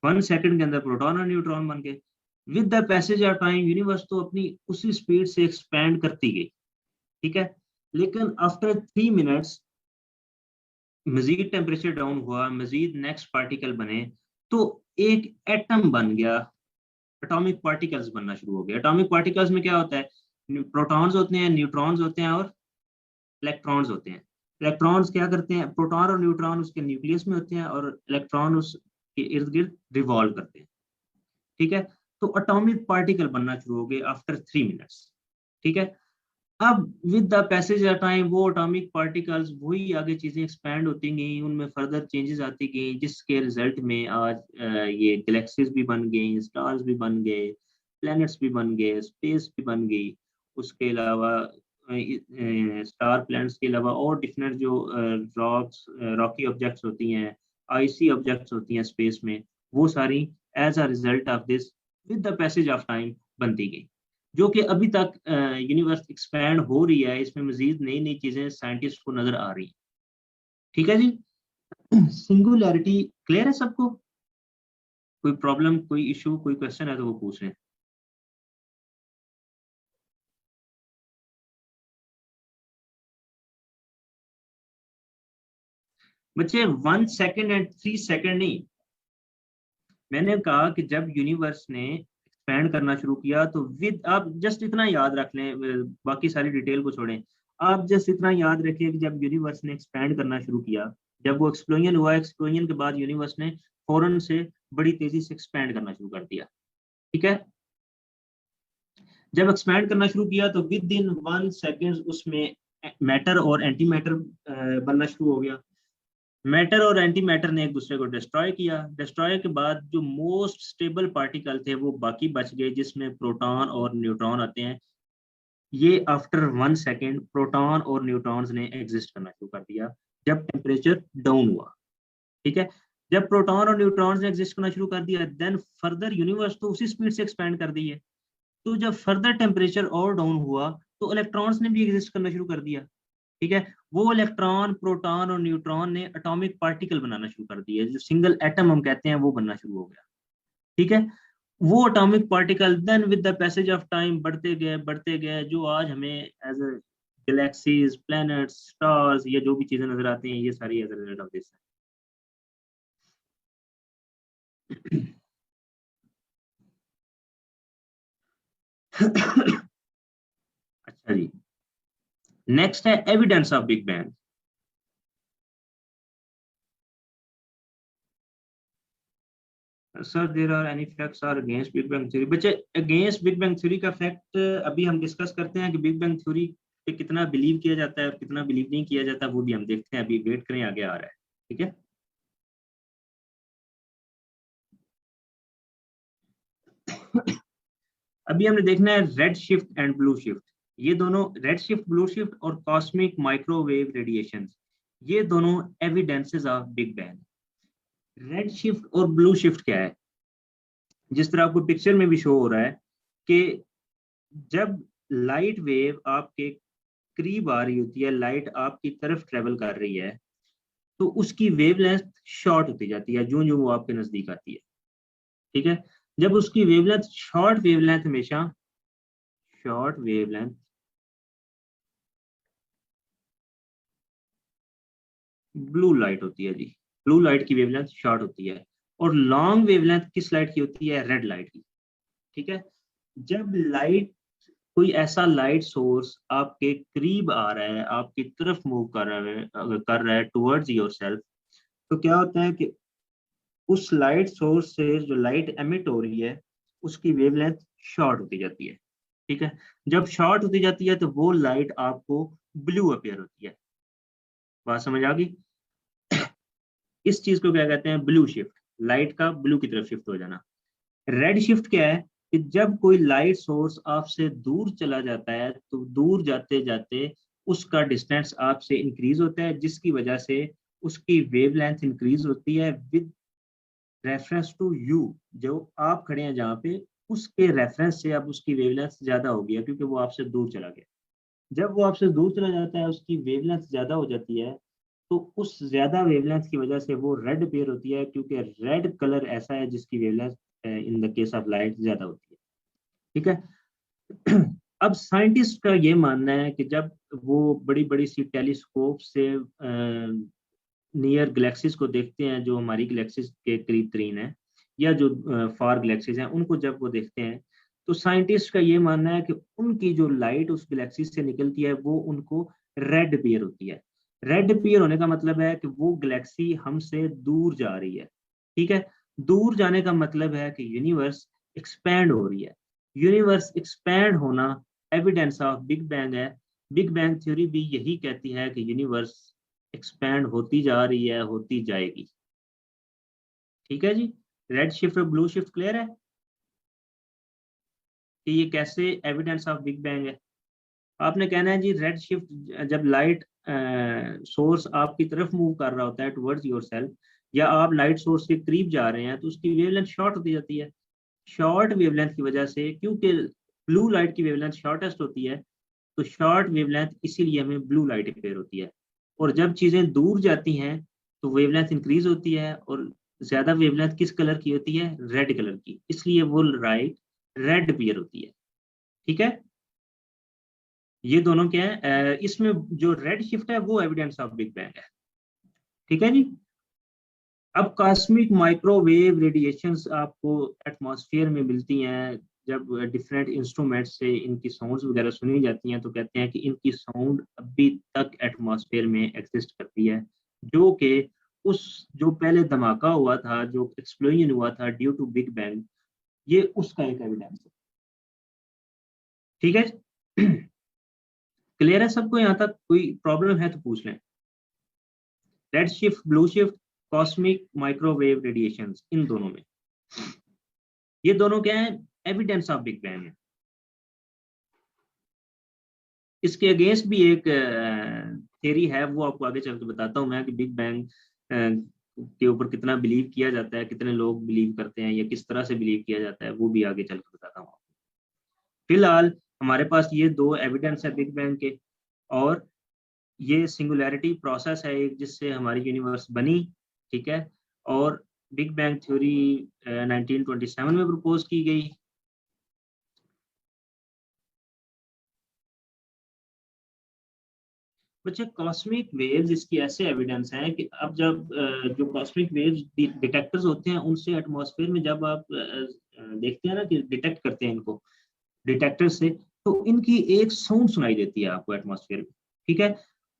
1 सेकंड के अंदर प्रोटॉन और न्यूट्रॉन बन गए। With the passage of time universe तो अपनी उसी स्पीड से एक्सपैंड करती गई, ठीक है। लेकिन आफ्टर 3 मिनट्स मजीद टेम्परेचर डाउन हुआ, मजीद नेक्स्ट पार्टिकल बने, तो एक एटम बन गया, एटॉमिक पार्टिकल्स बनना शुरू हो गए। एटॉमिक पार्टिकल्स में क्या होता है? प्रोटॉन्स होते हैं, न्यूट्रॉन्स होते हैं और इलेक्ट्रॉन्स होते हैं। इलेक्ट्रॉन्स क्या करते हैं? प्रोटॉन और न्यूट्रॉन उसके न्यूक्लियस में होते हैं और इलेक्ट्रॉन उसके इर्द गिर्द रिवॉल्व करते हैं, ठीक है। तो एटॉमिक पार्टिकल बनना शुरू हो गए आफ्टर 3 मिनट्स, ठीक है। अब with the passage of time वो एटॉमिक पार्टिकल्स वही आगे चीजें एक्सपैंड होती गई, उनमें फर्दर चेंजेस आती गई, जिसके रिजल्ट में आज ये गैलेक्सीज भी बन गई, स्टार्स भी बन गए, प्लैनेट्स भी बन गए, स्पेस भी बन गई। उसके अलावा स्टार प्लैनेट्स के अलावा और डिफरेंट जो रॉकी ऑब्जेक्ट्स होती हैं, आईसी ऑब्जेक्ट्स होती हैं स्पेस में, वो सारी as a result of this with the passage of time बनती गई। जो कि अभी तक यूनिवर्स एक्सपैंड हो रही है, इसमें मजीद नई नई चीजें साइंटिस्ट को नजर आ रही हैं, ठीक है जी। सिंगुलैरिटी क्लियर है सबको? कोई प्रॉब्लम, कोई इशू, कोई क्वेश्चन है तो वो पूछ रहे हैं। बच्चे 1 सेकंड एंड 3 सेकंड नहीं, मैंने कहा कि जब यूनिवर्स ने एक्सपैंड करना शुरू किया तो विद, आप जस्ट इतना याद रख लें, बाकी सारी डिटेल को छोड़ें। आप जस्ट इतना याद रखिए कि जब यूनिवर्स ने एक्सपैंड करना शुरू किया, जब वो एक्सप्लोजन हुआ, एक्सप्लोजन के बाद यूनिवर्स ने फौरन से बड़ी तेजी से एक्सपैंड करना शुरू कर दिया, ठीक है। जब एक्सपैंड करना शुरू किया तो विद इन 1 सेकेंड उसमें मैटर और एंटी मैटर बनना शुरू हो गया। मैटर और एंटी मैटर ने एक दूसरे को डिस्ट्रॉय किया। डिस्ट्रॉय के बाद जो मोस्ट स्टेबल पार्टिकल थे वो बाकी बच गए, जिसमें प्रोटॉन और न्यूट्रॉन आते हैं। ये आफ्टर 1 सेकेंड प्रोटॉन और न्यूट्रॉन्स ने एग्जिस्ट करना शुरू कर दिया जब टेम्परेचर डाउन हुआ, ठीक है। जब प्रोटॉन और न्यूट्रॉन्स ने एग्जिस्ट करना शुरू कर दिया, देन फर्दर यूनिवर्स तो उसी स्पीड से एक्सपैंड कर दी है। तो जब फर्दर टेम्परेचर और डाउन हुआ तो इलेक्ट्रॉन्स ने भी एग्जिस्ट करना शुरू कर दिया, ठीक है। वो इलेक्ट्रॉन, प्रोटॉन और न्यूट्रॉन ने एटॉमिक पार्टिकल बनाना शुरू कर दिया, जो सिंगल एटम हम कहते हैं वो बनना शुरू हो गया, ठीक है। वो atomic particle then with the passage of time बढ़ते गए, जो आज हमें as a galaxies, planets, stars, ये जो भी चीजें नजर आती हैं, ये सारी as a result of this है। अच्छा जी, नेक्स्ट है evidence of big bang. Sir there are any facts are against big bang theory? बच्चे, अगेंस्ट बिग बैंग थ्योरी का फैक्ट अभी हम डिस्कस करते हैं कि बिग बैंग थ्योरी पे कितना बिलीव किया जाता है और कितना बिलीव नहीं किया जाता, वो भी हम देखते हैं, अभी वेट करें, आगे आ रहा है। ठीक है। अभी हमने देखना है red shift and blue shift. ये दोनों, रेड शिफ्ट, ब्लू शिफ्ट और कॉस्मिक माइक्रोवेव रेडिएशन, ये दोनों evidences of big bang. Red shift और ब्लू शिफ्ट क्या है? जिस तरह आपको पिक्चर में भी शो हो रहा है कि जब लाइट वेव आपके करीब आ रही होती है, लाइट आपकी तरफ ट्रेवल कर रही है, तो उसकी वेवलेंथ शॉर्ट होती जाती है जो जो वो आपके नजदीक आती है। ठीक है। जब उसकी वेवलेंथ, शॉर्ट वेवलेंथ हमेशा, शॉर्ट वेवलेंथ ब्लू लाइट होती है जी। ब्लू लाइट की वेवलेंथ शॉर्ट होती है, और लॉन्ग वेवलेंथ किस लाइट की होती है? रेड लाइट की। ठीक है। जब लाइट, कोई ऐसा लाइट सोर्स आपके करीब आ रहा है, आपकी तरफ मूव कर रहा है टुवर्ड्स योर सेल्फ, तो क्या होता है कि उस लाइट सोर्स से जो लाइट एमिट हो रही है, उसकी वेवलेंथ शॉर्ट होती जाती है। ठीक है। जब शॉर्ट होती जाती है तो वो लाइट आपको ब्लू अपेयर होती है। बात समझ आ गई? इस चीज को क्या कहते हैं? ब्लू शिफ्ट, लाइट का ब्लू की तरफ शिफ्ट हो जाना। रेड शिफ्ट क्या है? कि जब कोई लाइट सोर्स आपसे दूर चला जाता है, तो दूर जाते जाते उसका डिस्टेंस आपसे इंक्रीज होता है, जिसकी वजह से उसकी वेवलेंथ इंक्रीज होती है विद रेफरेंस टू यू। जो आप खड़े हैं जहाँ पे, उसके रेफरेंस से अब उसकी वेवलेंथ ज्यादा हो गया, क्योंकि वो आपसे दूर चला गया। जब वो आपसे दूर चला जाता है, उसकी वेवलेंथ ज्यादा हो जाती है, तो उस ज्यादा वेवलेंथ की वजह से वो रेड अपेयर होती है, क्योंकि रेड कलर ऐसा है जिसकी wavelength in the case of light ज्यादा होती है। ठीक है। अब साइंटिस्ट का ये मानना है कि जब वो बड़ी बड़ी सी टेलीस्कोप से नियर गैलेक्सीज को देखते हैं, जो हमारी गैलेक्सीज के करीब तरीन है, या जो फार गैलेक्सीज हैं, उनको जब वो देखते हैं, तो साइंटिस्ट का ये मानना है कि उनकी जो लाइट उस गैलेक्सी से निकलती है, वो उनको रेड अपीयर होती है। रेड अपीयर होने का मतलब है कि वो गैलेक्सी हमसे दूर जा रही है। ठीक है। दूर जाने का मतलब है कि यूनिवर्स एक्सपैंड हो रही है। यूनिवर्स एक्सपैंड होना एविडेंस ऑफ बिग बैंग है। बिग बैंग थ्योरी भी यही कहती है कि यूनिवर्स एक्सपैंड होती जा रही है, होती जाएगी। ठीक है जी। रेड शिफ्ट और ब्लू शिफ्ट क्लियर है कि ये कैसे एविडेंस ऑफ बिग बैंग है? आपने कहना है जी, रेड शिफ्ट, जब लाइट सोर्स आपकी तरफ मूव कर रहा होता है टुवर्ड्स योर सेल्फ, या आप लाइट सोर्स के करीब जा रहे हैं, तो उसकी वेवलेंथ शॉर्ट होती जाती है। शॉर्ट वेवलेंथ की वजह से, क्योंकि ब्लू लाइट की वेवलेंथ शॉर्टेस्ट होती है, तो शॉर्ट वेवलेंथ इसीलिए हमें ब्लू लाइट अपेयर होती है। और जब चीजें दूर जाती हैं, तो वेवलेंथ इंक्रीज होती है, और ज्यादा वेवलेंथ किस कलर की होती है? रेड कलर की, इसलिए वो लाइट रेड अपेयर होती है। ठीक है। ये दोनों क्या है? इसमें जो रेड शिफ्ट है वो एविडेंस ऑफ बिग बैंग है। ठीक है जी। अब कॉस्मिक माइक्रोवेव रेडिएशंस आपको एटमॉस्फेयर में मिलती हैं, जब डिफरेंट इंस्ट्रूमेंट से इनकी साउंड्स वगैरह सुनी जाती हैं, तो कहते हैं कि इनकी साउंड अभी तक एटमॉस्फेयर में एग्जिस्ट करती है, जो कि उस, जो पहले धमाका हुआ था, जो एक्सप्लोजन हुआ था ड्यू टू बिग बैंग, ये उसका एक एविडेंस है। ठीक है। क्लियर है सबको? यहाँ तक कोई प्रॉब्लम है तो पूछ लें। Red shift, blue shift, cosmic microwave radiations, इन दोनों में, ये दोनों क्या है? एविडेंस ऑफ बिग बैंग है। इसके अगेंस्ट भी एक थ्योरी है, वो आपको आगे चल के बताता हूँ मैं, कि बिग बैंग के ऊपर कितना बिलीव किया जाता है, कितने लोग बिलीव करते हैं, या किस तरह से बिलीव किया जाता है, वो भी आगे चल के बताता हूँ। फिलहाल हमारे पास ये दो एविडेंस है बिग बैंग के, और ये सिंगुलैरिटी प्रोसेस है एक, जिससे हमारी यूनिवर्स बनी। ठीक है। और बिग बैंग थ्योरी 1927 में प्रपोज की गई। बच्चे कॉस्मिक वेव्स इसकी ऐसे एविडेंस हैं कि अब जब जो कॉस्मिक वेव्स डिटेक्टर्स होते हैं उनसे एटमॉस्फेयर में जब आप देखते हैं ना कि डिटेक्ट करते हैं इनको डिटेक्टर से, तो इनकी एक साउंड सुनाई देती है आपको एटमॉस्फेयर में। ठीक है,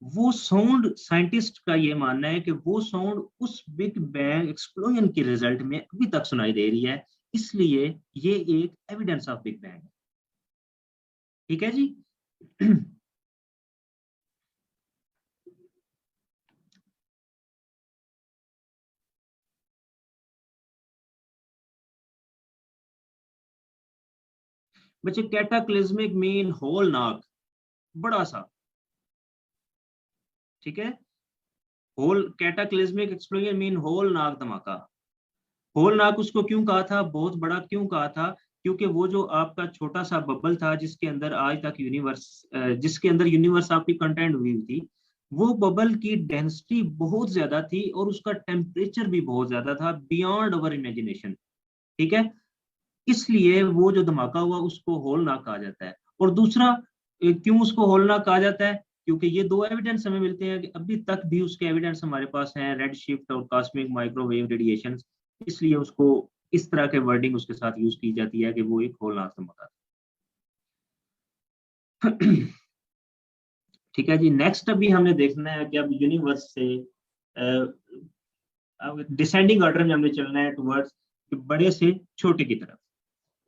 वो साउंड साइंटिस्ट का ये मानना है कि वो साउंड उस बिग बैंग एक्सप्लोजन के रिजल्ट में अभी तक सुनाई दे रही है, इसलिए ये एक एविडेंस ऑफ बिग बैंग है। ठीक है जी। बच्चे कैटाक्लिज्मिक मीन होल नाक, बड़ा सा। ठीक है, होल कैटाक्लिज्मिक एक्सप्लोजन मीन होल नाक धमाका। होल नाक उसको क्यों कहा था, बहुत बड़ा क्यों कहा था, क्योंकि वो जो आपका छोटा सा बबल था जिसके अंदर आज तक यूनिवर्स जिसके अंदर यूनिवर्स आपकी कंटेंट हुई थी, वो बबल की डेंसिटी बहुत ज्यादा थी और उसका टेम्परेचर भी बहुत ज्यादा था, बियॉन्ड अवर इमेजिनेशन। ठीक है, इसलिए वो जो धमाका हुआ उसको होलनाक कहा जाता है। और दूसरा क्यों उसको होलनाक कहा जाता है, क्योंकि ये दो एविडेंस हमें मिलते हैं कि अभी तक भी उसके एविडेंस हमारे पास हैं, रेड शिफ्ट और कॉस्मिक माइक्रोवेव रेडिएशन, इसलिए उसको इस तरह के वर्डिंग उसके साथ यूज की जाती है कि वो एक होलनाक धमाका था। ठीक है जी, नेक्स्ट अभी हमने देखना है कि अब यूनिवर्स से अब डिसेंडिंग ऑर्डर में हमने चलना है टुवर्ड्स बड़े से छोटे की तरफ।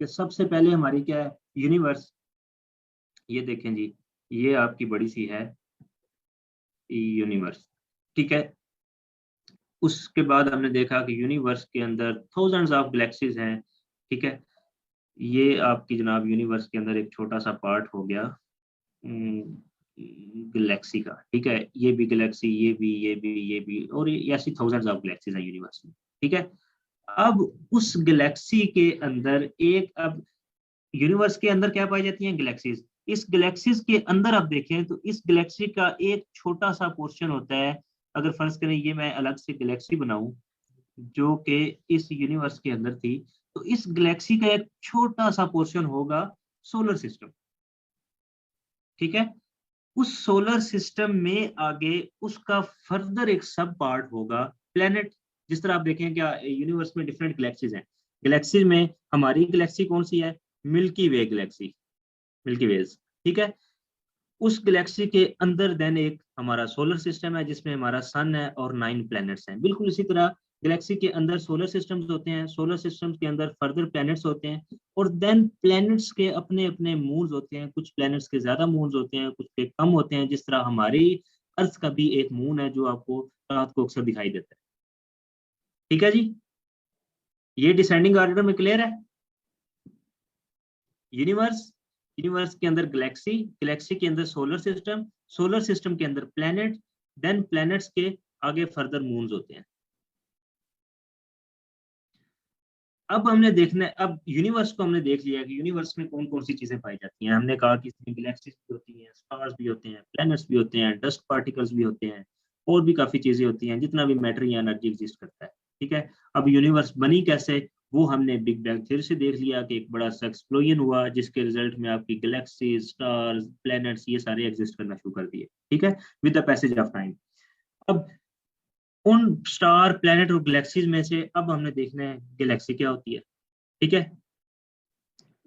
कि सबसे पहले हमारी क्या है, यूनिवर्स। ये देखें जी, ये आपकी बड़ी सी है यूनिवर्स। ठीक है, उसके बाद हमने देखा कि यूनिवर्स के अंदर थाउजेंड्स ऑफ गैलेक्सीज हैं। ठीक है, ये आपकी जनाब यूनिवर्स के अंदर एक छोटा सा पार्ट हो गया गैलेक्सी का। ठीक है, ये भी गैलेक्सी, ये भी, ये भी, ये भी, और ये ऐसी थाउजेंड्स ऑफ गैलेक्सीज हैं यूनिवर्स में। ठीक है, अब उस गैलेक्सी के अंदर एक, अब यूनिवर्स के अंदर क्या पाई जाती हैं, गैलेक्सीज। इस गैलेक्सीज के अंदर आप देखें तो इस गैलेक्सी का एक छोटा सा पोर्शन होता है। अगर फर्ज करें ये मैं अलग से गैलेक्सी बनाऊं जो कि इस यूनिवर्स के अंदर थी, तो इस गैलेक्सी का एक छोटा सा पोर्शन होगा सोलर सिस्टम। ठीक है, उस सोलर सिस्टम में आगे उसका फर्दर एक सब पार्ट होगा प्लेनेट। जिस तरह आप देखें क्या यूनिवर्स में डिफरेंट गैलेक्सीज हैं, गैलेक्सीज में हमारी गैलेक्सी कौन सी है, मिल्की वे गैलेक्सी, मिल्की वेज। ठीक है, उस गैलेक्सी के अंदर देन एक हमारा सोलर सिस्टम है जिसमें हमारा सन है और 9 प्लैनेट्स हैं। बिल्कुल इसी तरह गैलेक्सी के अंदर सोलर सिस्टम्स होते हैं, सोलर सिस्टम्स के अंदर फर्दर प्लैनेट्स होते हैं, और देन प्लैनेट्स के अपने अपने मून्स होते हैं। कुछ प्लैनेट्स के ज्यादा मून्स होते हैं, कुछ के कम होते हैं। जिस तरह हमारी अर्थ का भी एक मून है जो आपको रात को अक्सर दिखाई देता है। ठीक है जी, ये डिसेंडिंग ऑर्डर में क्लियर है। यूनिवर्स, यूनिवर्स के अंदर गैलेक्सी, गैलेक्सी के अंदर सोलर सिस्टम, सोलर सिस्टम के अंदर प्लैनेट, देन प्लैनेट्स के आगे फर्दर मून्स होते हैं। अब हमने देखना है, अब यूनिवर्स को हमने देख लिया कि यूनिवर्स में कौन कौन सी चीजें पाई जाती हैं। हमने कहा कि इसमें गैलेक्सीज भी होती हैं, स्टार्स भी होते हैं, प्लैनेट्स भी होते हैं, डस्ट पार्टिकल्स भी होते हैं, और भी काफी चीजें होती हैं, जितना भी मैटर या एनर्जी एग्जिस्ट करता है। ठीक है, अब यूनिवर्स बनी कैसे, वो हमने बिग बैंग थ्योरी से देख लिया कि एक बड़ा सा एक्सप्लोजन हुआ जिसके रिजल्ट में आपकी गैलेक्सीज, स्टार्स, प्लैनेट्स ये सारे एग्जिस्ट करना शुरू कर दिए। ठीक है, with the passage of time. अब उन स्टार, प्लैनेट और गैलेक्सीज में से अब हमने देखना है गैलेक्सी क्या होती है। ठीक है,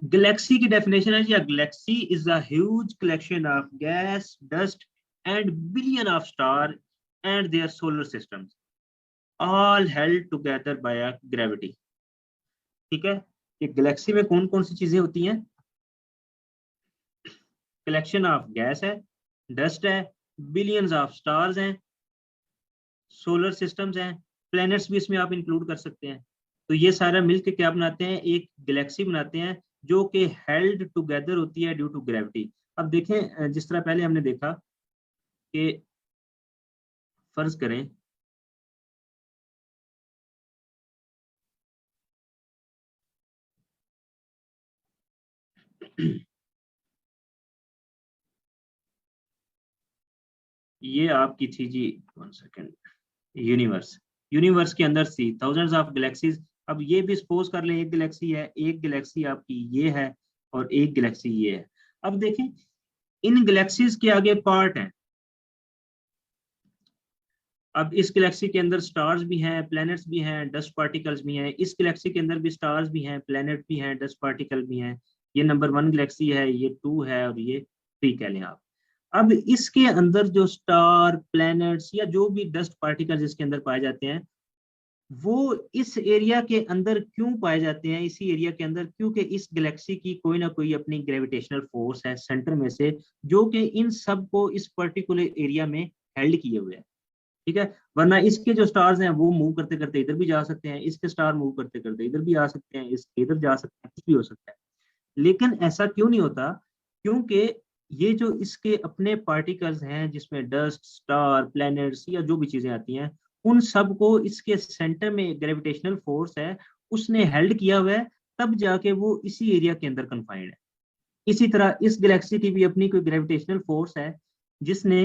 गैलेक्सी की डेफिनेशन है, galaxy is a huge collection of gas, dust and billion of star and their solar systems all held together by a gravity. ठीक है, ये गैलेक्सी में कौन कौन सी चीजें होती हैं, कलेक्शन ऑफ गैस है, डस्ट है, बिलियंस ऑफ स्टार्स हैं, सोलर सिस्टम्स हैं, प्लैनेट्स भी इसमें आप इंक्लूड कर सकते हैं। तो ये सारा मिलकर क्या बनाते हैं, एक गैलेक्सी बनाते हैं जो कि हेल्ड टुगेदर होती है ड्यू टू ग्रेविटी। अब देखें जिस तरह पहले हमने देखा कि फर्ज करें ये आपकी थी जी, 1 सेकेंड, यूनिवर्स। यूनिवर्स के अंदर सी थाउजेंड्स ऑफ गैलेक्सीज। अब ये भी सपोज कर लें एक गैलेक्सी है, एक गैलेक्सी आपकी ये है और एक गैलेक्सी ये है। अब देखें इन गैलेक्सीज के आगे पार्ट हैं। अब इस गैलेक्सी के अंदर स्टार्स भी हैं, प्लैनेट्स भी हैं, डस्ट पार्टिकल्स भी हैं। इस गैलेक्सी के अंदर भी स्टार्स भी हैं, प्लैनेट भी हैं, डस्ट पार्टिकल भी हैं। ये नंबर 1 गैलेक्सी है, ये 2 है और ये 3 कह लें आप। अब इसके अंदर जो स्टार, प्लैनेट्स या जो भी डस्ट पार्टिकल्स इसके अंदर पाए जाते हैं, वो इस एरिया के अंदर क्यों पाए जाते हैं, इसी एरिया के अंदर, क्योंकि इस गैलेक्सी की कोई ना कोई अपनी ग्रेविटेशनल फोर्स है सेंटर में से, जो कि इन सब को इस पर्टिकुलर एरिया में हेल्ड किए हुए है। ठीक है, वरना इसके जो स्टार्स हैं वो मूव करते करते इधर भी जा सकते हैं, इसके स्टार मूव करते करते इधर भी आ सकते हैं, इसके इधर जा सकते हैं, कुछ भी हो सकता है। लेकिन ऐसा क्यों नहीं होता? क्योंकि ये जो इसके अपने पार्टिकल्स हैं, जिसमें डस्ट, स्टार, प्लैनेट्स या जो भी चीजें आती हैं, उन सब को इसके सेंटर में ग्रेविटेशनल फोर्स है, उसने हेल्ड किया हुआ है, तब जाके वो इसी एरिया के अंदर कन्फाइंड है। इसी तरह इस गैलेक्सी की भी अपनी कोई ग्रेविटेशनल फोर्स है, जिसने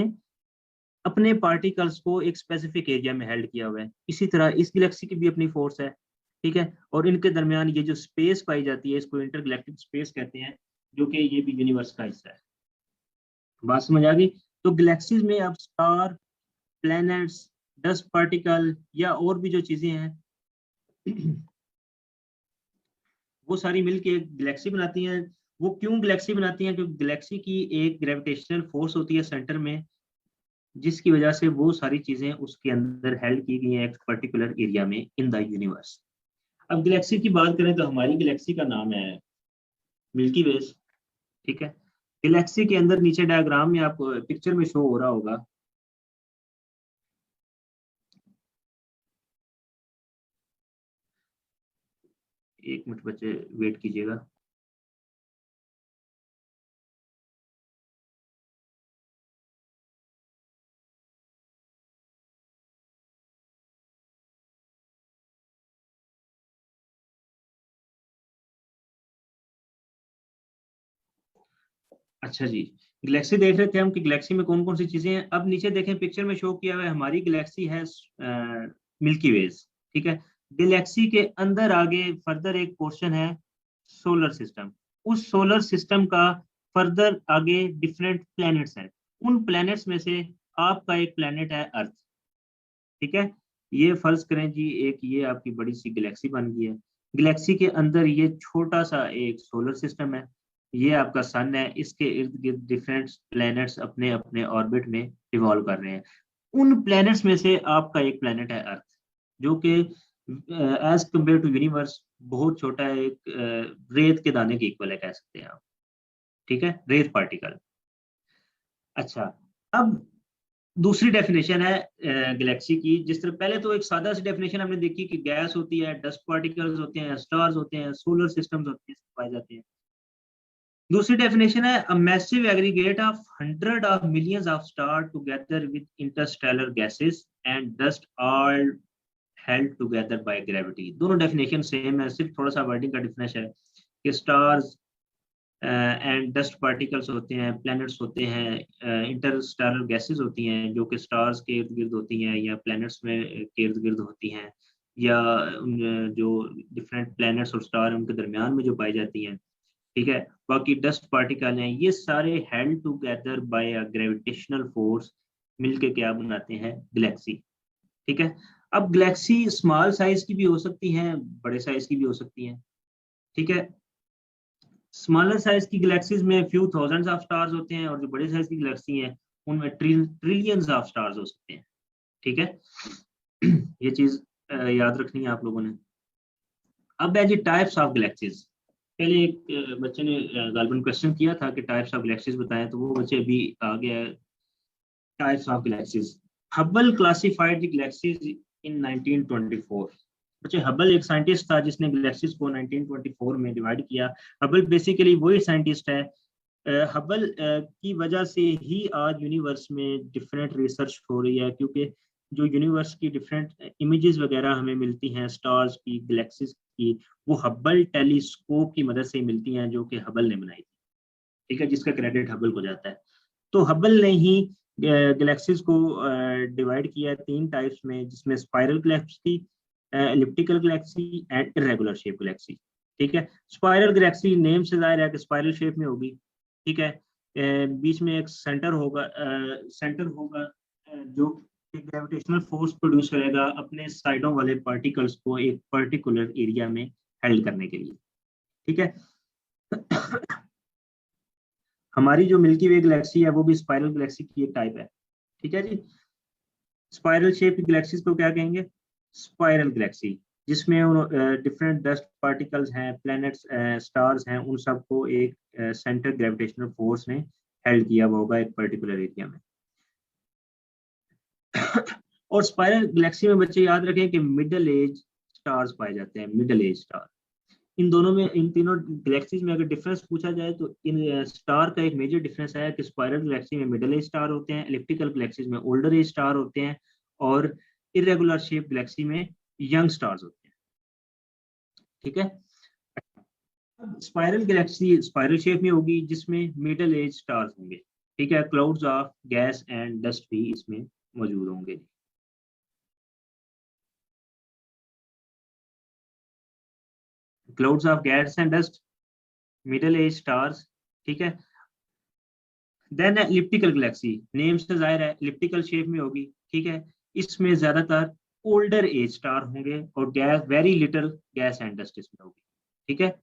अपने पार्टिकल्स को एक स्पेसिफिक एरिया में हेल्ड किया हुआ है। इसी तरह इस गैलेक्सी की भी अपनी फोर्स है। ठीक है, और इनके दरमियान ये जो स्पेस पाई जाती है, इसको इंटरगैलेक्टिक स्पेस कहते हैं, जो कि ये भी यूनिवर्स का हिस्सा है। बात समझ आ गई? तो गैलेक्सीज में अब स्टार, प्लैनेट्स, डस्ट पार्टिकल या और भी जो चीजें हैं वो सारी मिलके एक गैलेक्सी बनाती हैं। वो क्यों गैलेक्सी बनाती हैं? क्योंकि गैलेक्सी की एक ग्रेविटेशनल फोर्स होती है सेंटर में, जिसकी वजह से वो सारी चीजें उसके अंदर हेल्ड की गई हैं एक पर्टिकुलर एरिया में इन द यूनिवर्स। अब गैलेक्सी की बात करें तो हमारी गैलेक्सी का नाम है मिल्की वेज। ठीक है, गैलेक्सी के अंदर नीचे डायग्राम में आपको पिक्चर में शो हो रहा होगा, एक मिनट बच्चे वेट कीजिएगा। अच्छा जी, गैलेक्सी देख रहे थे हम कि गैलेक्सी में कौन कौन सी चीजें हैं। अब नीचे देखें पिक्चर में शो किया हुआ है, हमारी गैलेक्सी है मिल्की वेज। ठीक है, गैलेक्सी के अंदर आगे फर्दर एक पोर्शन है सोलर सिस्टम। उस सोलर सिस्टम का फर्दर आगे डिफरेंट प्लैनेट्स हैं। उन प्लैनेट्स में से आपका एक प्लैनेट है अर्थ। ठीक है, ये फर्ज करें जी एक ये आपकी बड़ी सी गैलेक्सी बन गई है। गैलेक्सी के अंदर ये छोटा सा एक सोलर सिस्टम है, ये आपका सन है, इसके इर्द गिर्द डिफरेंट प्लैनेट्स अपने अपने ऑर्बिट में रिवॉल्व कर रहे हैं। उन प्लैनेट्स में से आपका एक प्लैनेट है अर्थ, जो कि एज कम्पेयर टू यूनिवर्स बहुत छोटा है, एक रेत के दाने के इक्वल है कह सकते हैं आप। ठीक है, रेत पार्टिकल। अच्छा, अब दूसरी डेफिनेशन है गैलेक्सी की। जिस तरह पहले तो एक सादा सी डेफिनेशन हमने देखी कि गैस होती है, डस्ट पार्टिकल्स होते हैं, स्टार्स होते हैं, सोलर सिस्टम्स होते हैं, पाए जाते हैं। दूसरी डेफिनेशन है a massive aggregate of hundred of millions of star together with Interstellar gases and dust all held together by gravity. दोनों डेफिनेशन सेम है, सिर्फ थोड़ा सा वर्डिंग का डिफरेंस है कि स्टार्स एंड डस्ट पार्टिकल्स होते हैं, प्लैनेट्स होते हैं, इंटरस्टेलर गैसेस होती हैं जो कि स्टार्स के इर्द गिर्द होती हैं या प्लैनेट्स में के इर्द गिर्द होती हैं, या जो डिफरेंट प्लैनेट्स और स्टार उनके दरमियान में जो पाई जाती हैं। ठीक है, बाकी डस्ट पार्टिकल हैं, ये सारे held together by a gravitational force मिलके क्या बनाते हैं? गैलेक्सी। ठीक है, अब गैलेक्सी स्मॉल साइज की भी हो सकती हैं, बड़े साइज की भी हो सकती हैं। ठीक है, स्मॉलर साइज की गैलेक्सीज में फ्यू थाउजेंड्स ऑफ स्टार्स होते हैं, और जो बड़े साइज की गैलेक्सी हैं उनमें ट्रिलियंस ऑफ स्टार्स हो सकते हैं। ठीक है ये चीज याद रखनी है आप लोगों ने। अब है जी टाइप्स ऑफ गैलेक्सीज। पहले एक बच्चे ने गालिबन क्वेश्चन किया था कि टाइप्स ऑफ गैलेक्सीज बताएं, तो वो बच्चे अभी आ गया types of galaxies. Hubble classified the galaxies in 1924। बच्चे हबल एक साइंटिस्ट था जिसने गैलेक्सीज को 1924 में डिवाइड किया। हबल बेसिकली वही साइंटिस्ट है, हबल की वजह से ही आज यूनिवर्स में डिफरेंट रिसर्च हो रही है, क्योंकि जो यूनिवर्स की डिफरेंट इमेजेस वगैरह हमें मिलती हैं स्टार्स की, गैलेक्सीज की, वो हबल टेलीस्कोप की मदद से मिलती हैं, जो कि हबल ने बनाई थी। ठीक है, जिसका क्रेडिट हबल को जाता है। तो हबल ने ही गैलेक्सीज को डिवाइड किया है 3 टाइप्स में, जिसमें spiral Galaxy, elliptical Galaxy and irregular shape Galaxy. ठीक है, स्पाइरल गैलेक्सी नेम से जाहिर है कि स्पाइरल शेप में होगी। ठीक है, बीच में एक सेंटर होगा जो ग्रेविटेशनल फोर्स प्रोड्यूस करेगा अपने साइडों वाले पार्टिकल्स को एक पर्टिकुलर एरिया में हेल्ड करने के लिए। ठीक है, हमारी जो मिल्की वे गैलेक्सी है वो भी स्पाइरल गैलेक्सी की एक टाइप है। ठीक है जी, स्पाइरल शेप की गैलेक्सीज को क्या कहेंगे? स्पाइरल गैलेक्सी, जिसमें डिफरेंट डस्ट पार्टिकल्स हैं, प्लैनेट्स, स्टार्स हैं, उन सबको एक सेंटर ग्रेविटेशनल फोर्स ने हेल्ड किया हुआ होगा एक पर्टिकुलर एरिया में। और स्पाइरल गैलेक्सी में बच्चे याद रखें कि मिडल एज स्टार्स पाए जाते हैं, मिडल एज स्टार। इन दोनों में, इन तीनों गैलेक्सीज में अगर डिफरेंस पूछा जाए तो इन स्टार का एक मेजर डिफरेंस है कि स्पाइरल गैलेक्सी में मिडल एज स्टार होते हैं, एलिप्टिकल गैलेक्सीज में ओल्डर एज स्टार होते हैं, और इरेगुलर शेप गैलेक्सी में यंग स्टार्स होते हैं। ठीक है, स्पाइरल गैलेक्सी स्पाइरल शेप में होगी जिसमें मिडल एज स्टार्स होंगे। ठीक है, clouds of gas and dust भी इसमें मौजूद होंगे। Clouds of gas and dust, middle age stars. ठीक है, देन एलिप्टिकल गैलेक्सी, नेम से जाहिर है एलिप्टिकल शेप में होगी। ठीक है, इसमें ज्यादातर ओल्डर एज स्टार होंगे और gas, very little gas and dust इसमें होगी। ठीक है,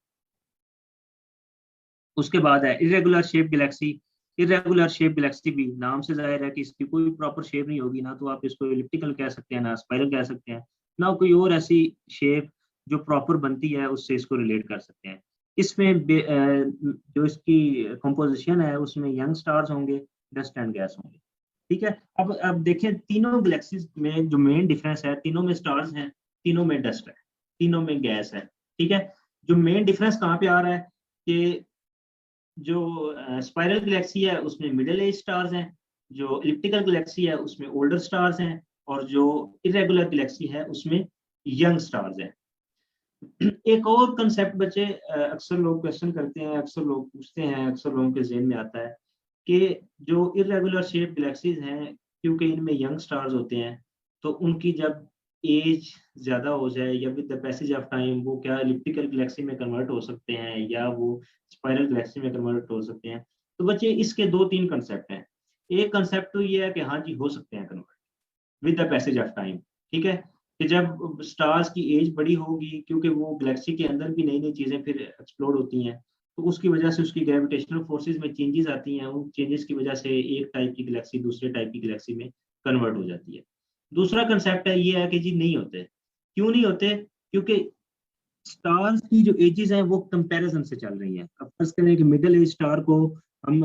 उसके बाद है irregular shape Galaxy. Irregular shape Galaxy भी नाम से जाहिर है कि इसकी कोई प्रॉपर शेप नहीं होगी, ना तो आप इसको एलिप्टिकल कह सकते हैं, ना स्पाइरल कह सकते हैं, ना कोई और ऐसी शेप जो प्रॉपर बनती है उससे इसको रिलेट कर सकते हैं। इसमें जो इसकी कंपोजिशन है उसमें यंग स्टार्स होंगे, डस्ट एंड गैस होंगे। ठीक है, अब देखें तीनों गैलेक्सीज में जो मेन डिफरेंस है, तीनों में स्टार्स हैं, तीनों में डस्ट है, तीनों में गैस है। ठीक है, जो मेन डिफरेंस कहाँ पे आ रहा है कि जो स्पाइरल गैलेक्सी है उसमें मिडिल एज स्टार्स हैं, जो इलिप्टिकल गैलेक्सी है उसमें ओल्डर स्टार्स हैं, और जो इरेगुलर गैलेक्सी है उसमें यंग स्टार्स हैं। एक और कंसेप्ट बच्चे अक्सर लोग क्वेश्चन करते हैं, अक्सर लोग पूछते हैं, अक्सर लोगों के जहन में आता है कि जो इरेगुलर शेप गैलेक्सीज हैं, क्योंकि इनमें यंग स्टार्स होते हैं, तो उनकी जब एज ज्यादा हो जाए या with the passage of time वो क्या इलिप्टिकल गैलेक्सी में कन्वर्ट हो सकते हैं या वो स्पाइरल गैलेक्सी में कन्वर्ट हो सकते हैं। तो बच्चे इसके 2-3 कंसेप्ट हैं। एक कंसेप्ट तो ये है कि हाँ जी हो सकते हैं convert with the passage of time. ठीक है, कि जब स्टार्स की एज बड़ी होगी, क्योंकि वो गैलेक्सी के अंदर भी नई नई चीजें फिर एक्सप्लोर होती हैं, तो उसकी वजह से उसकी ग्रेविटेशनल फोर्सेस में चेंजेस आती हैं, उन चेंजेस की वजह से एक टाइप की गैलेक्सी दूसरे टाइप की गैलेक्सी में कन्वर्ट हो जाती है। दूसरा कंसेप्ट है ये है कि जी नहीं होते। क्यों नहीं होते? क्योंकि स्टार्स की जो एजेस हैं वो कंपैरिजन से चल रही हैं। अब फर्ज करें कि मिडिल एज स्टार को हम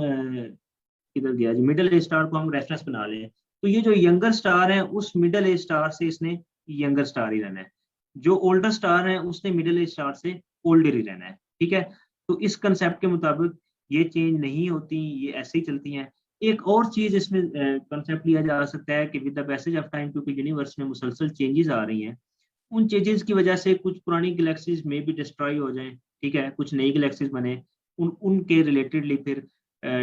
किधर गया जी, मिडिल एज स्टार को हम रेफरेंस बना लें, तो ये जो यंगर स्टार है उस मिडिल एज स्टार से इसने यंगर स्टार ही रहना है, जो ओल्डर स्टार है उसने मिडिल एज स्टार से ओल्डर ही रहना है। ठीक है, तो इस कंसेप्ट के मुताबिक ये चेंज नहीं होती, ये ऐसे ही चलती हैं। एक और चीज इसमें कंसेप्ट लिया जा सकता है कि with the passage of time, क्योंकि यूनिवर्स में मुसलसल चेंजेस आ रही हैं, उन चेंजेस की वजह से कुछ पुरानी गैलेक्सीज में भी डिस्ट्रॉय हो जाएं। ठीक है, कुछ नई गैलेक्सीज बने, उनके रिलेटेडली फिर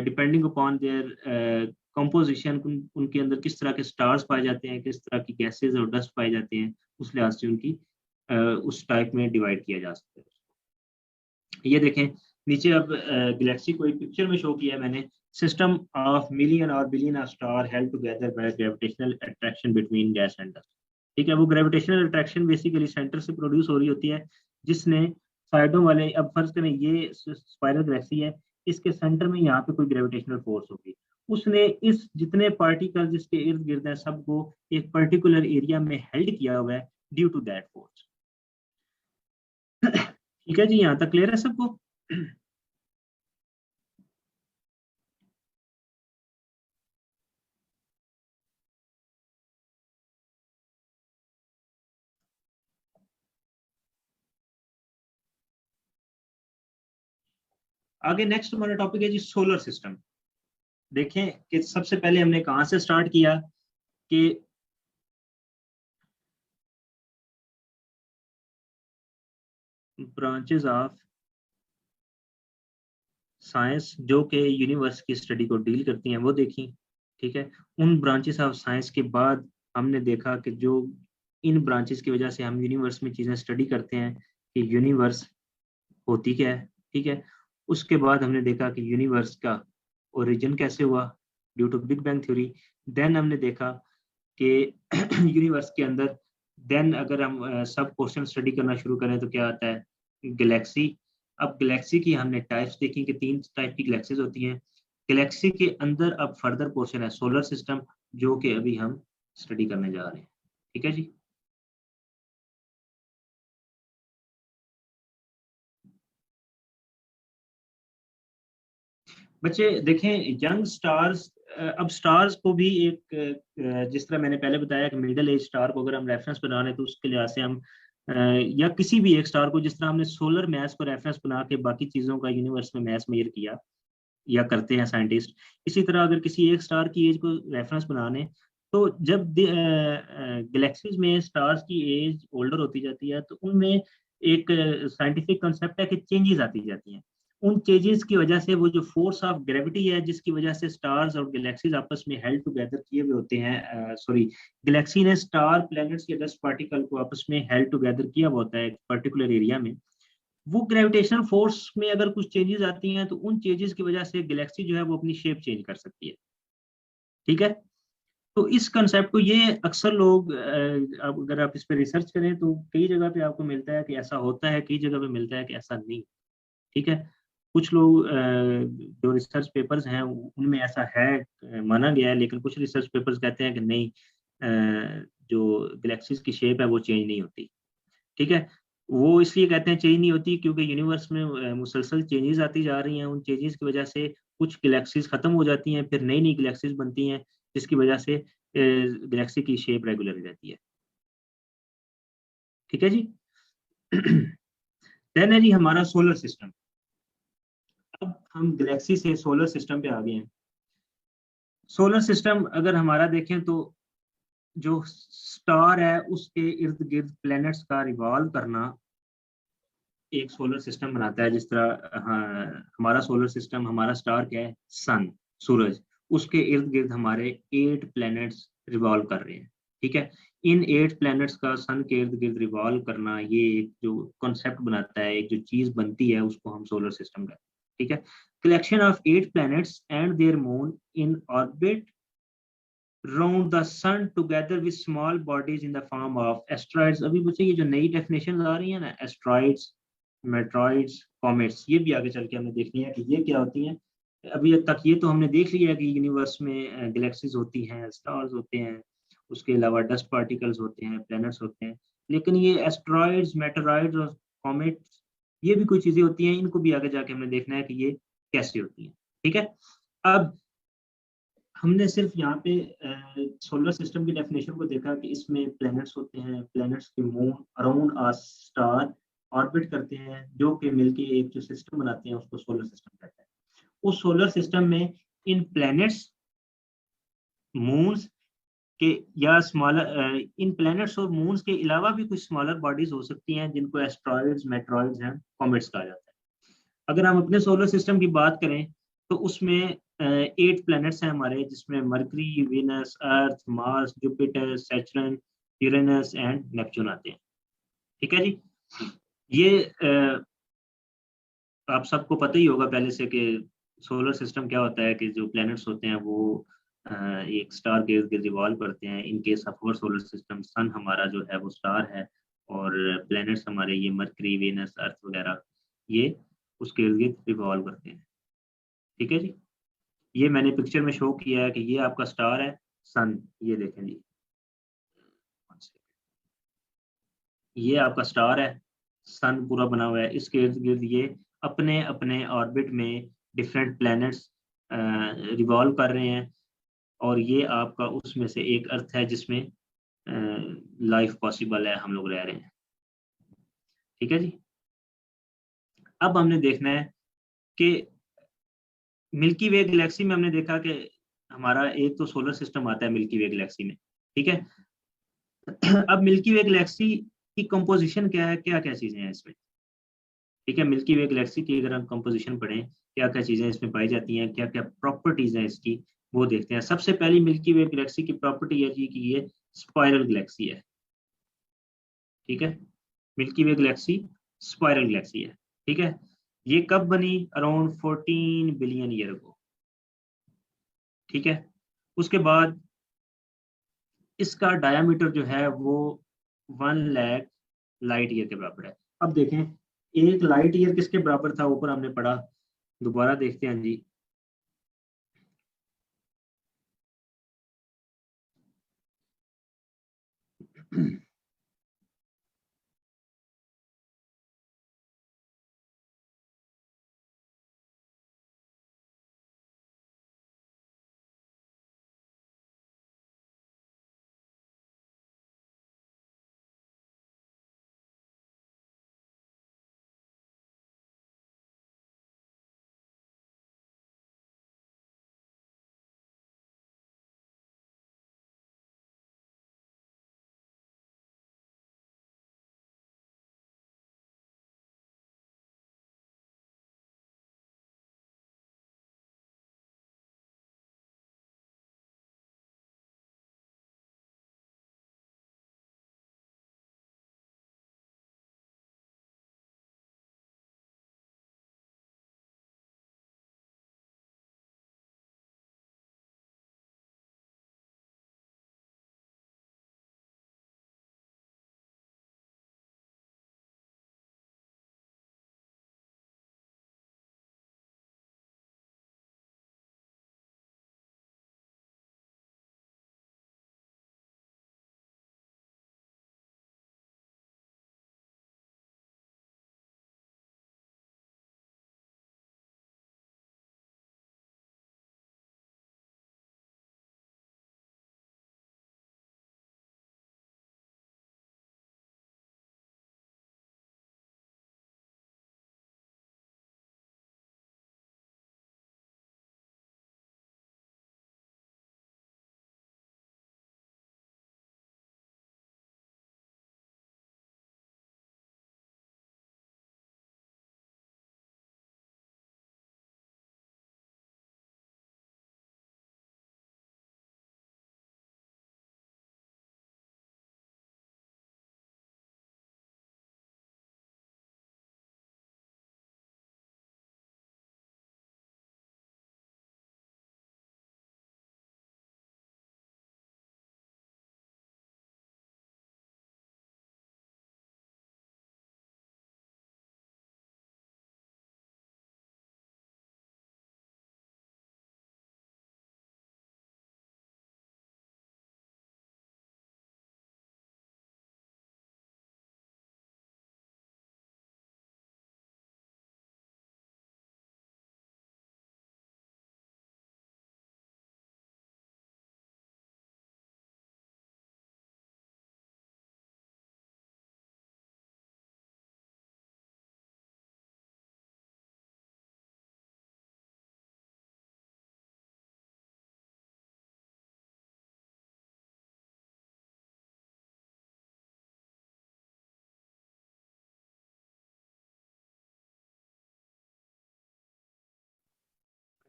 डिपेंडिंग अपॉन देयर कंपोजिशन उनके अंदर किस तरह के स्टार्स पाए जाते हैं, किस तरह की गैसेज और डस्ट पाए जाते हैं, उस लिहाज से उनकी उस टाइप में डिवाइड किया जा सकता है। ये देखें नीचे, अब गैलेक्सी को एक पिक्चर में शो किया है मैंने। सिस्टम ऑफ मिलियन और billion of star held together by gravitational attraction between gas and dust. ठीक है, वो ग्रेविटेशनल अट्रैक्शन बेसिकली सेंटर से प्रोड्यूस हो रही होती है, जिसने साइडों वाले, अब फर्ज करें ये स्पाइरल गैलेक्सी है, इसके सेंटर में यहाँ पे कोई ग्रेविटेशनल फोर्स होगी, उसने इस जितने पार्टिकल जिसके इर्द गिर्द है सबको एक पर्टिकुलर एरिया में हेल्ड किया हुआ है ड्यू टू दैट फोर्स। ठीक है जी, यहाँ तक क्लियर है सबको? आगे नेक्स्ट हमारा टॉपिक है जी सोलर सिस्टम। देखें कि सबसे पहले हमने कहाँ से स्टार्ट किया कि ब्रांचेस ऑफ साइंस जो कि यूनिवर्स की स्टडी को डील करती हैं वो देखी। ठीक है। उन ब्रांचेस ऑफ साइंस के बाद हमने देखा कि जो इन ब्रांचेस की वजह से हम यूनिवर्स में चीज़ें स्टडी करते हैं कि यूनिवर्स होती क्या है, ठीक है। उसके बाद हमने देखा कि यूनिवर्स का ओरिजिन कैसे हुआ due to big bang theory. Then हमने देखा कि यूनिवर्स के अंदर देन अगर हम सब क्वेश्चन स्टडी करना शुरू करें तो क्या आता है, गैलेक्सी। अब गैलेक्सी की हमने टाइप्स देखी कि 3 टाइप की गैलेक्सीज होती हैं। गैलेक्सी के अंदर अब फर्दर पोर्शन है सोलर सिस्टम, जो कि अभी हम स्टडी करने जा रहे हैं। ठीक है जी। बच्चे देखें यंग स्टार्स, अब स्टार्स को भी एक जिस तरह मैंने पहले बताया कि मिडिल एज स्टार को अगर हम रेफरेंस बना रहे हैं तो उसके लिहाज से हम या किसी भी एक स्टार को, जिस तरह हमने सोलर मैथ को रेफरेंस बना के बाकी चीज़ों का यूनिवर्स में मैथ मेजर किया या करते हैं साइंटिस्ट, इसी तरह अगर किसी एक स्टार की एज को रेफरेंस बनाने, तो जब गैलेक्सीज में स्टार्स की एज ओल्डर होती जाती है तो उनमें एक साइंटिफिक कंसेप्ट है कि चेंजेस आती जाती हैं। उन चेंजेस की वजह से वो जो फोर्स ऑफ ग्रेविटी है जिसकी वजह से स्टार्स और गैलेक्सीज आपस में हेल्ड टुगेदर किए हुए होते हैं, सॉरी, गैलेक्सी ने स्टार प्लैनेट्स या डस्ट पार्टिकल को आपस में हेल्ड टुगेदर किया हुआ होता है एक पर्टिकुलर एरिया में। वो ग्रेविटेशनल फोर्स में अगर कुछ चेंजेस आती हैं तो उन चेंजेस की वजह से गैलेक्सी जो है वो अपनी शेप चेंज कर सकती है। ठीक है। तो इस कंसेप्ट को ये अक्सर लोग अब अगर आप इस पर रिसर्च करें तो कई जगह पे आपको मिलता है कि ऐसा होता है, कई जगह पे मिलता है कि ऐसा नहीं। ठीक है। कुछ लोग जो रिसर्च पेपर्स हैं उनमें ऐसा है, माना गया है, लेकिन कुछ रिसर्च पेपर्स कहते हैं कि नहीं, जो गैलेक्सीज की शेप है वो चेंज नहीं होती। ठीक है। वो इसलिए कहते हैं चेंज नहीं होती क्योंकि यूनिवर्स में मुसलसल चेंजेस आती जा रही हैं। उन चेंजेस की वजह से कुछ गैलेक्सीज खत्म हो जाती हैं, फिर नई नई गैलेक्सीज बनती हैं, जिसकी वजह से गैलेक्सी की शेप रेगुलर रहती है। ठीक है जी। देन है जी हमारा सोलर सिस्टम। अब हम गैलेक्सी से सोलर सिस्टम पे आ गए हैं। सोलर सिस्टम अगर हमारा देखें तो जो स्टार है उसके इर्द गिर्द प्लैनेट्स का रिवॉल्व करना एक सोलर सिस्टम बनाता है। जिस तरह हाँ, हमारा सोलर सिस्टम, हमारा स्टार क्या है, सन, सूरज, उसके इर्द गिर्द हमारे 8 प्लैनेट्स रिवॉल्व कर रहे हैं। ठीक है। इन 8 प्लैनेट्स का सन के इर्द गिर्द रिवॉल्व करना, ये एक जो कॉन्सेप्ट बनाता है, एक जो चीज बनती है, उसको हम सोलर सिस्टम कहते हैं। ठीक है। Collection of 8 planets and their moon in orbit round the sun together with small bodies in the form of asteroids. अभी मुझे ये जो नई डेफिनेशन आ रही है ना, एस्ट्रॉइड्स, मेट्रॉइड्स, कॉमेट्स, ये भी आगे चल के हमने देखनी है कि ये क्या होती हैं। अभी तक ये तो हमने देख लिया है कि यूनिवर्स में गैलेक्सीज होती हैं, स्टार्स होते हैं, उसके अलावा डस्ट पार्टिकल्स होते हैं, प्लैनेट्स होते हैं। लेकिन ये एस्ट्रॉइड्स, मेटेरॉइड्स और कॉमेट्स, ये भी कोई चीजें होती हैं, इनको भी आगे जाके हमने देखना है कि ये कैसे होती हैं। ठीक है। अब हमने सिर्फ यहाँ पे सोलर सिस्टम की डेफिनेशन को देखा कि इसमें प्लैनेट्स होते हैं, प्लैनेट्स के moon around a star orbit करते हैं, जो कि मिलके एक जो सिस्टम बनाते हैं उसको सोलर सिस्टम कहते हैं। उस सोलर सिस्टम में इन प्लैनेट्स, मून्स के या स्मॉलर, इन प्लैनेट्स और मून्स के अलावा भी कुछ स्मॉलर बॉडीज हो सकती हैं जिनको एस्ट्रॉइड्स, मेट्रॉइड्स हैं, कॉमेट्स कहा जाता है। अगर हम अपने सोलर सिस्टम की बात करें तो उसमें 8 प्लैनेट्स हैं हमारे, जिसमें mercury, Venus, earth, Mars, Jupiter, Saturn, Uranus and Neptune आते हैं। ठीक है जी। ये आप सबको पता ही होगा पहले से कि सोलर सिस्टम क्या होता है, कि जो प्लैनेट्स होते हैं वो एक स्टार के इर्द गिर्द रिवॉल्व करते हैं। In case of our solar system, sun हमारा जो है वो स्टार है, और प्लैनेट्स हमारे ये मरकरी, वीनस, अर्थ वगैरह, ये उसके इर्द गिर्द रिवॉल्व करते हैं। ठीक है जी। ये मैंने पिक्चर में शो किया है कि ये आपका स्टार है, सन, ये देखें जी, ये आपका स्टार है, सन पूरा बना हुआ है, इसके इर्द गिर्द ये अपने अपने ऑर्बिट में डिफरेंट प्लैनेट्स रिवॉल्व कर रहे हैं, और ये आपका उसमें से एक अर्थ है जिसमें लाइफ पॉसिबल है, हम लोग रह रहे हैं। ठीक है जी। अब हमने देखना है कि मिल्की वे गैलेक्सी में हमने देखा कि हमारा एक तो सोलर सिस्टम आता है मिल्की वे गैलेक्सी में। ठीक है। अब मिल्की वे गैलेक्सी की कंपोजिशन क्या है, क्या क्या चीजें हैं इसमें। ठीक है। मिल्की वे गैलेक्सी की अगर हम कंपोजिशन पढ़ें, क्या क्या चीजें इसमें पाई जाती हैं, क्या क्या प्रॉपर्टीज हैं इसकी, वो देखते हैं। सबसे पहली मिल्की वे गैलेक्सी की प्रॉपर्टी है जी कि ये स्पाइरल गैलेक्सी है। ठीक है, मिल्की वे गैलेक्सी स्पाइरल गैलेक्सी है। ठीक है, ये कब बनी? अराउंड 14 बिलियन ईयर को। ठीक है, उसके बाद इसका डायामीटर जो है वो 1 लाख लाइट ईयर के बराबर है। अब देखें, एक लाइट ईयर किसके बराबर था, ऊपर हमने पढ़ा, दोबारा देखते हैं जी।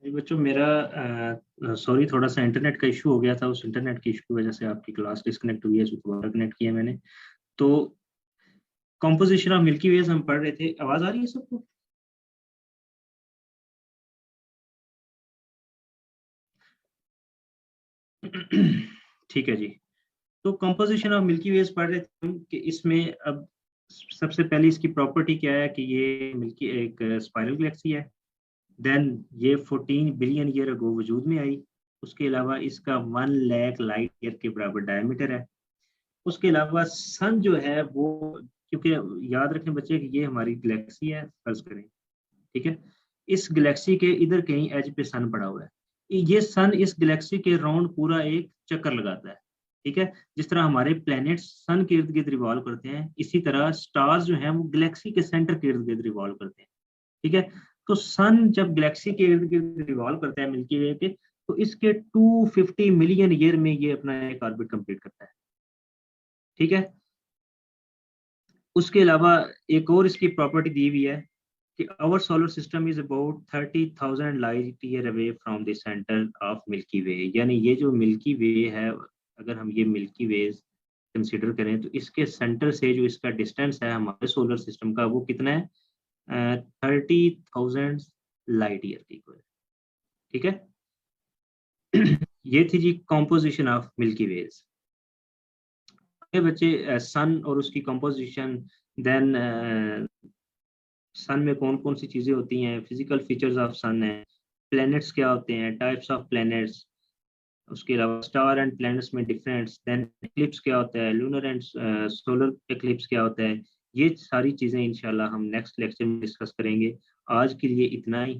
जी बच्चों, मेरा सॉरी, थोड़ा सा इंटरनेट का इशू हो गया था। उस इंटरनेट की इशू की वजह से आपकी क्लास डिस्कनेक्ट हुई है, इसको दोबारा कनेक्ट किया मैंने। तो कॉम्पोजिशन ऑफ मिल्की वेज हम पढ़ रहे थे। आवाज आ रही है सबको? ठीक है जी। तो कंपोजिशन ऑफ मिल्की वेज पढ़ रहे थे हम कि इसमें अब सबसे पहले इसकी प्रॉपर्टी क्या है कि ये मिल्की एक स्पाइरल गैलेक्सी है। देन ये 14 बिलियन ईयर अगो वजूद में आई। उसके अलावा इसका 1 लाख लाइट ईयर के बराबर डायमीटर है। उसके अलावा सन जो है वो, क्योंकि याद रखें बच्चे कि ये हमारी गैलेक्सी है फर्ज करें। ठीक है, इस गैलेक्सी के इधर कहीं एज पे सन पड़ा हुआ है। ये सन इस गैलेक्सी के राउंड पूरा एक चक्कर लगाता है। ठीक है, जिस तरह हमारे प्लैनेट सन के इर्द गिर्द रिवॉल्व करते हैं, इसी तरह स्टार्स जो हैं वो गैलेक्सी के सेंटर के इर्द गिर्द रिवॉल्व करते हैं। ठीक है, तो सन जब गैलेक्सी के इर्द गिर्द रिवॉल्व करता है मिल्की वे के, तो इसके 250 मिलियन ईयर में ये अपना एक ऑर्बिट कंप्लीट करता है। ठीक है, उसके अलावा एक और इसकी प्रॉपर्टी दी हुई है कि our solar system is about 30,000 light year away from the center of Milky Way। यानी ये जो मिल्की वे है, अगर हम ये मिल्की वे कंसिडर करें तो इसके सेंटर से जो इसका डिस्टेंस है हमारे सोलर सिस्टम का, वो कितना है? 30,000 लाइट ईयर के इक्वल। ठीक है। ये थी जी कॉम्पोजिशन ऑफ मिल्की वेज। ये बच्चे सन और उसकी कॉम्पोजिशन, देन सन में कौन कौन सी चीजें होती हैं, फिजिकल फीचर्स ऑफ सन है, प्लैनेट्स क्या होते हैं, टाइप्स ऑफ प्लैनेट्स, उसके अलावा स्टार एंड प्लैनेट्स में डिफरेंस, देन एक्लिप्स क्या होता है, लूनर एंड सोलर एक्लिप्स क्या होता है, ये सारी चीजें इंशाल्लाह हम नेक्स्ट लेक्चर में डिस्कस करेंगे। आज के लिए इतना ही।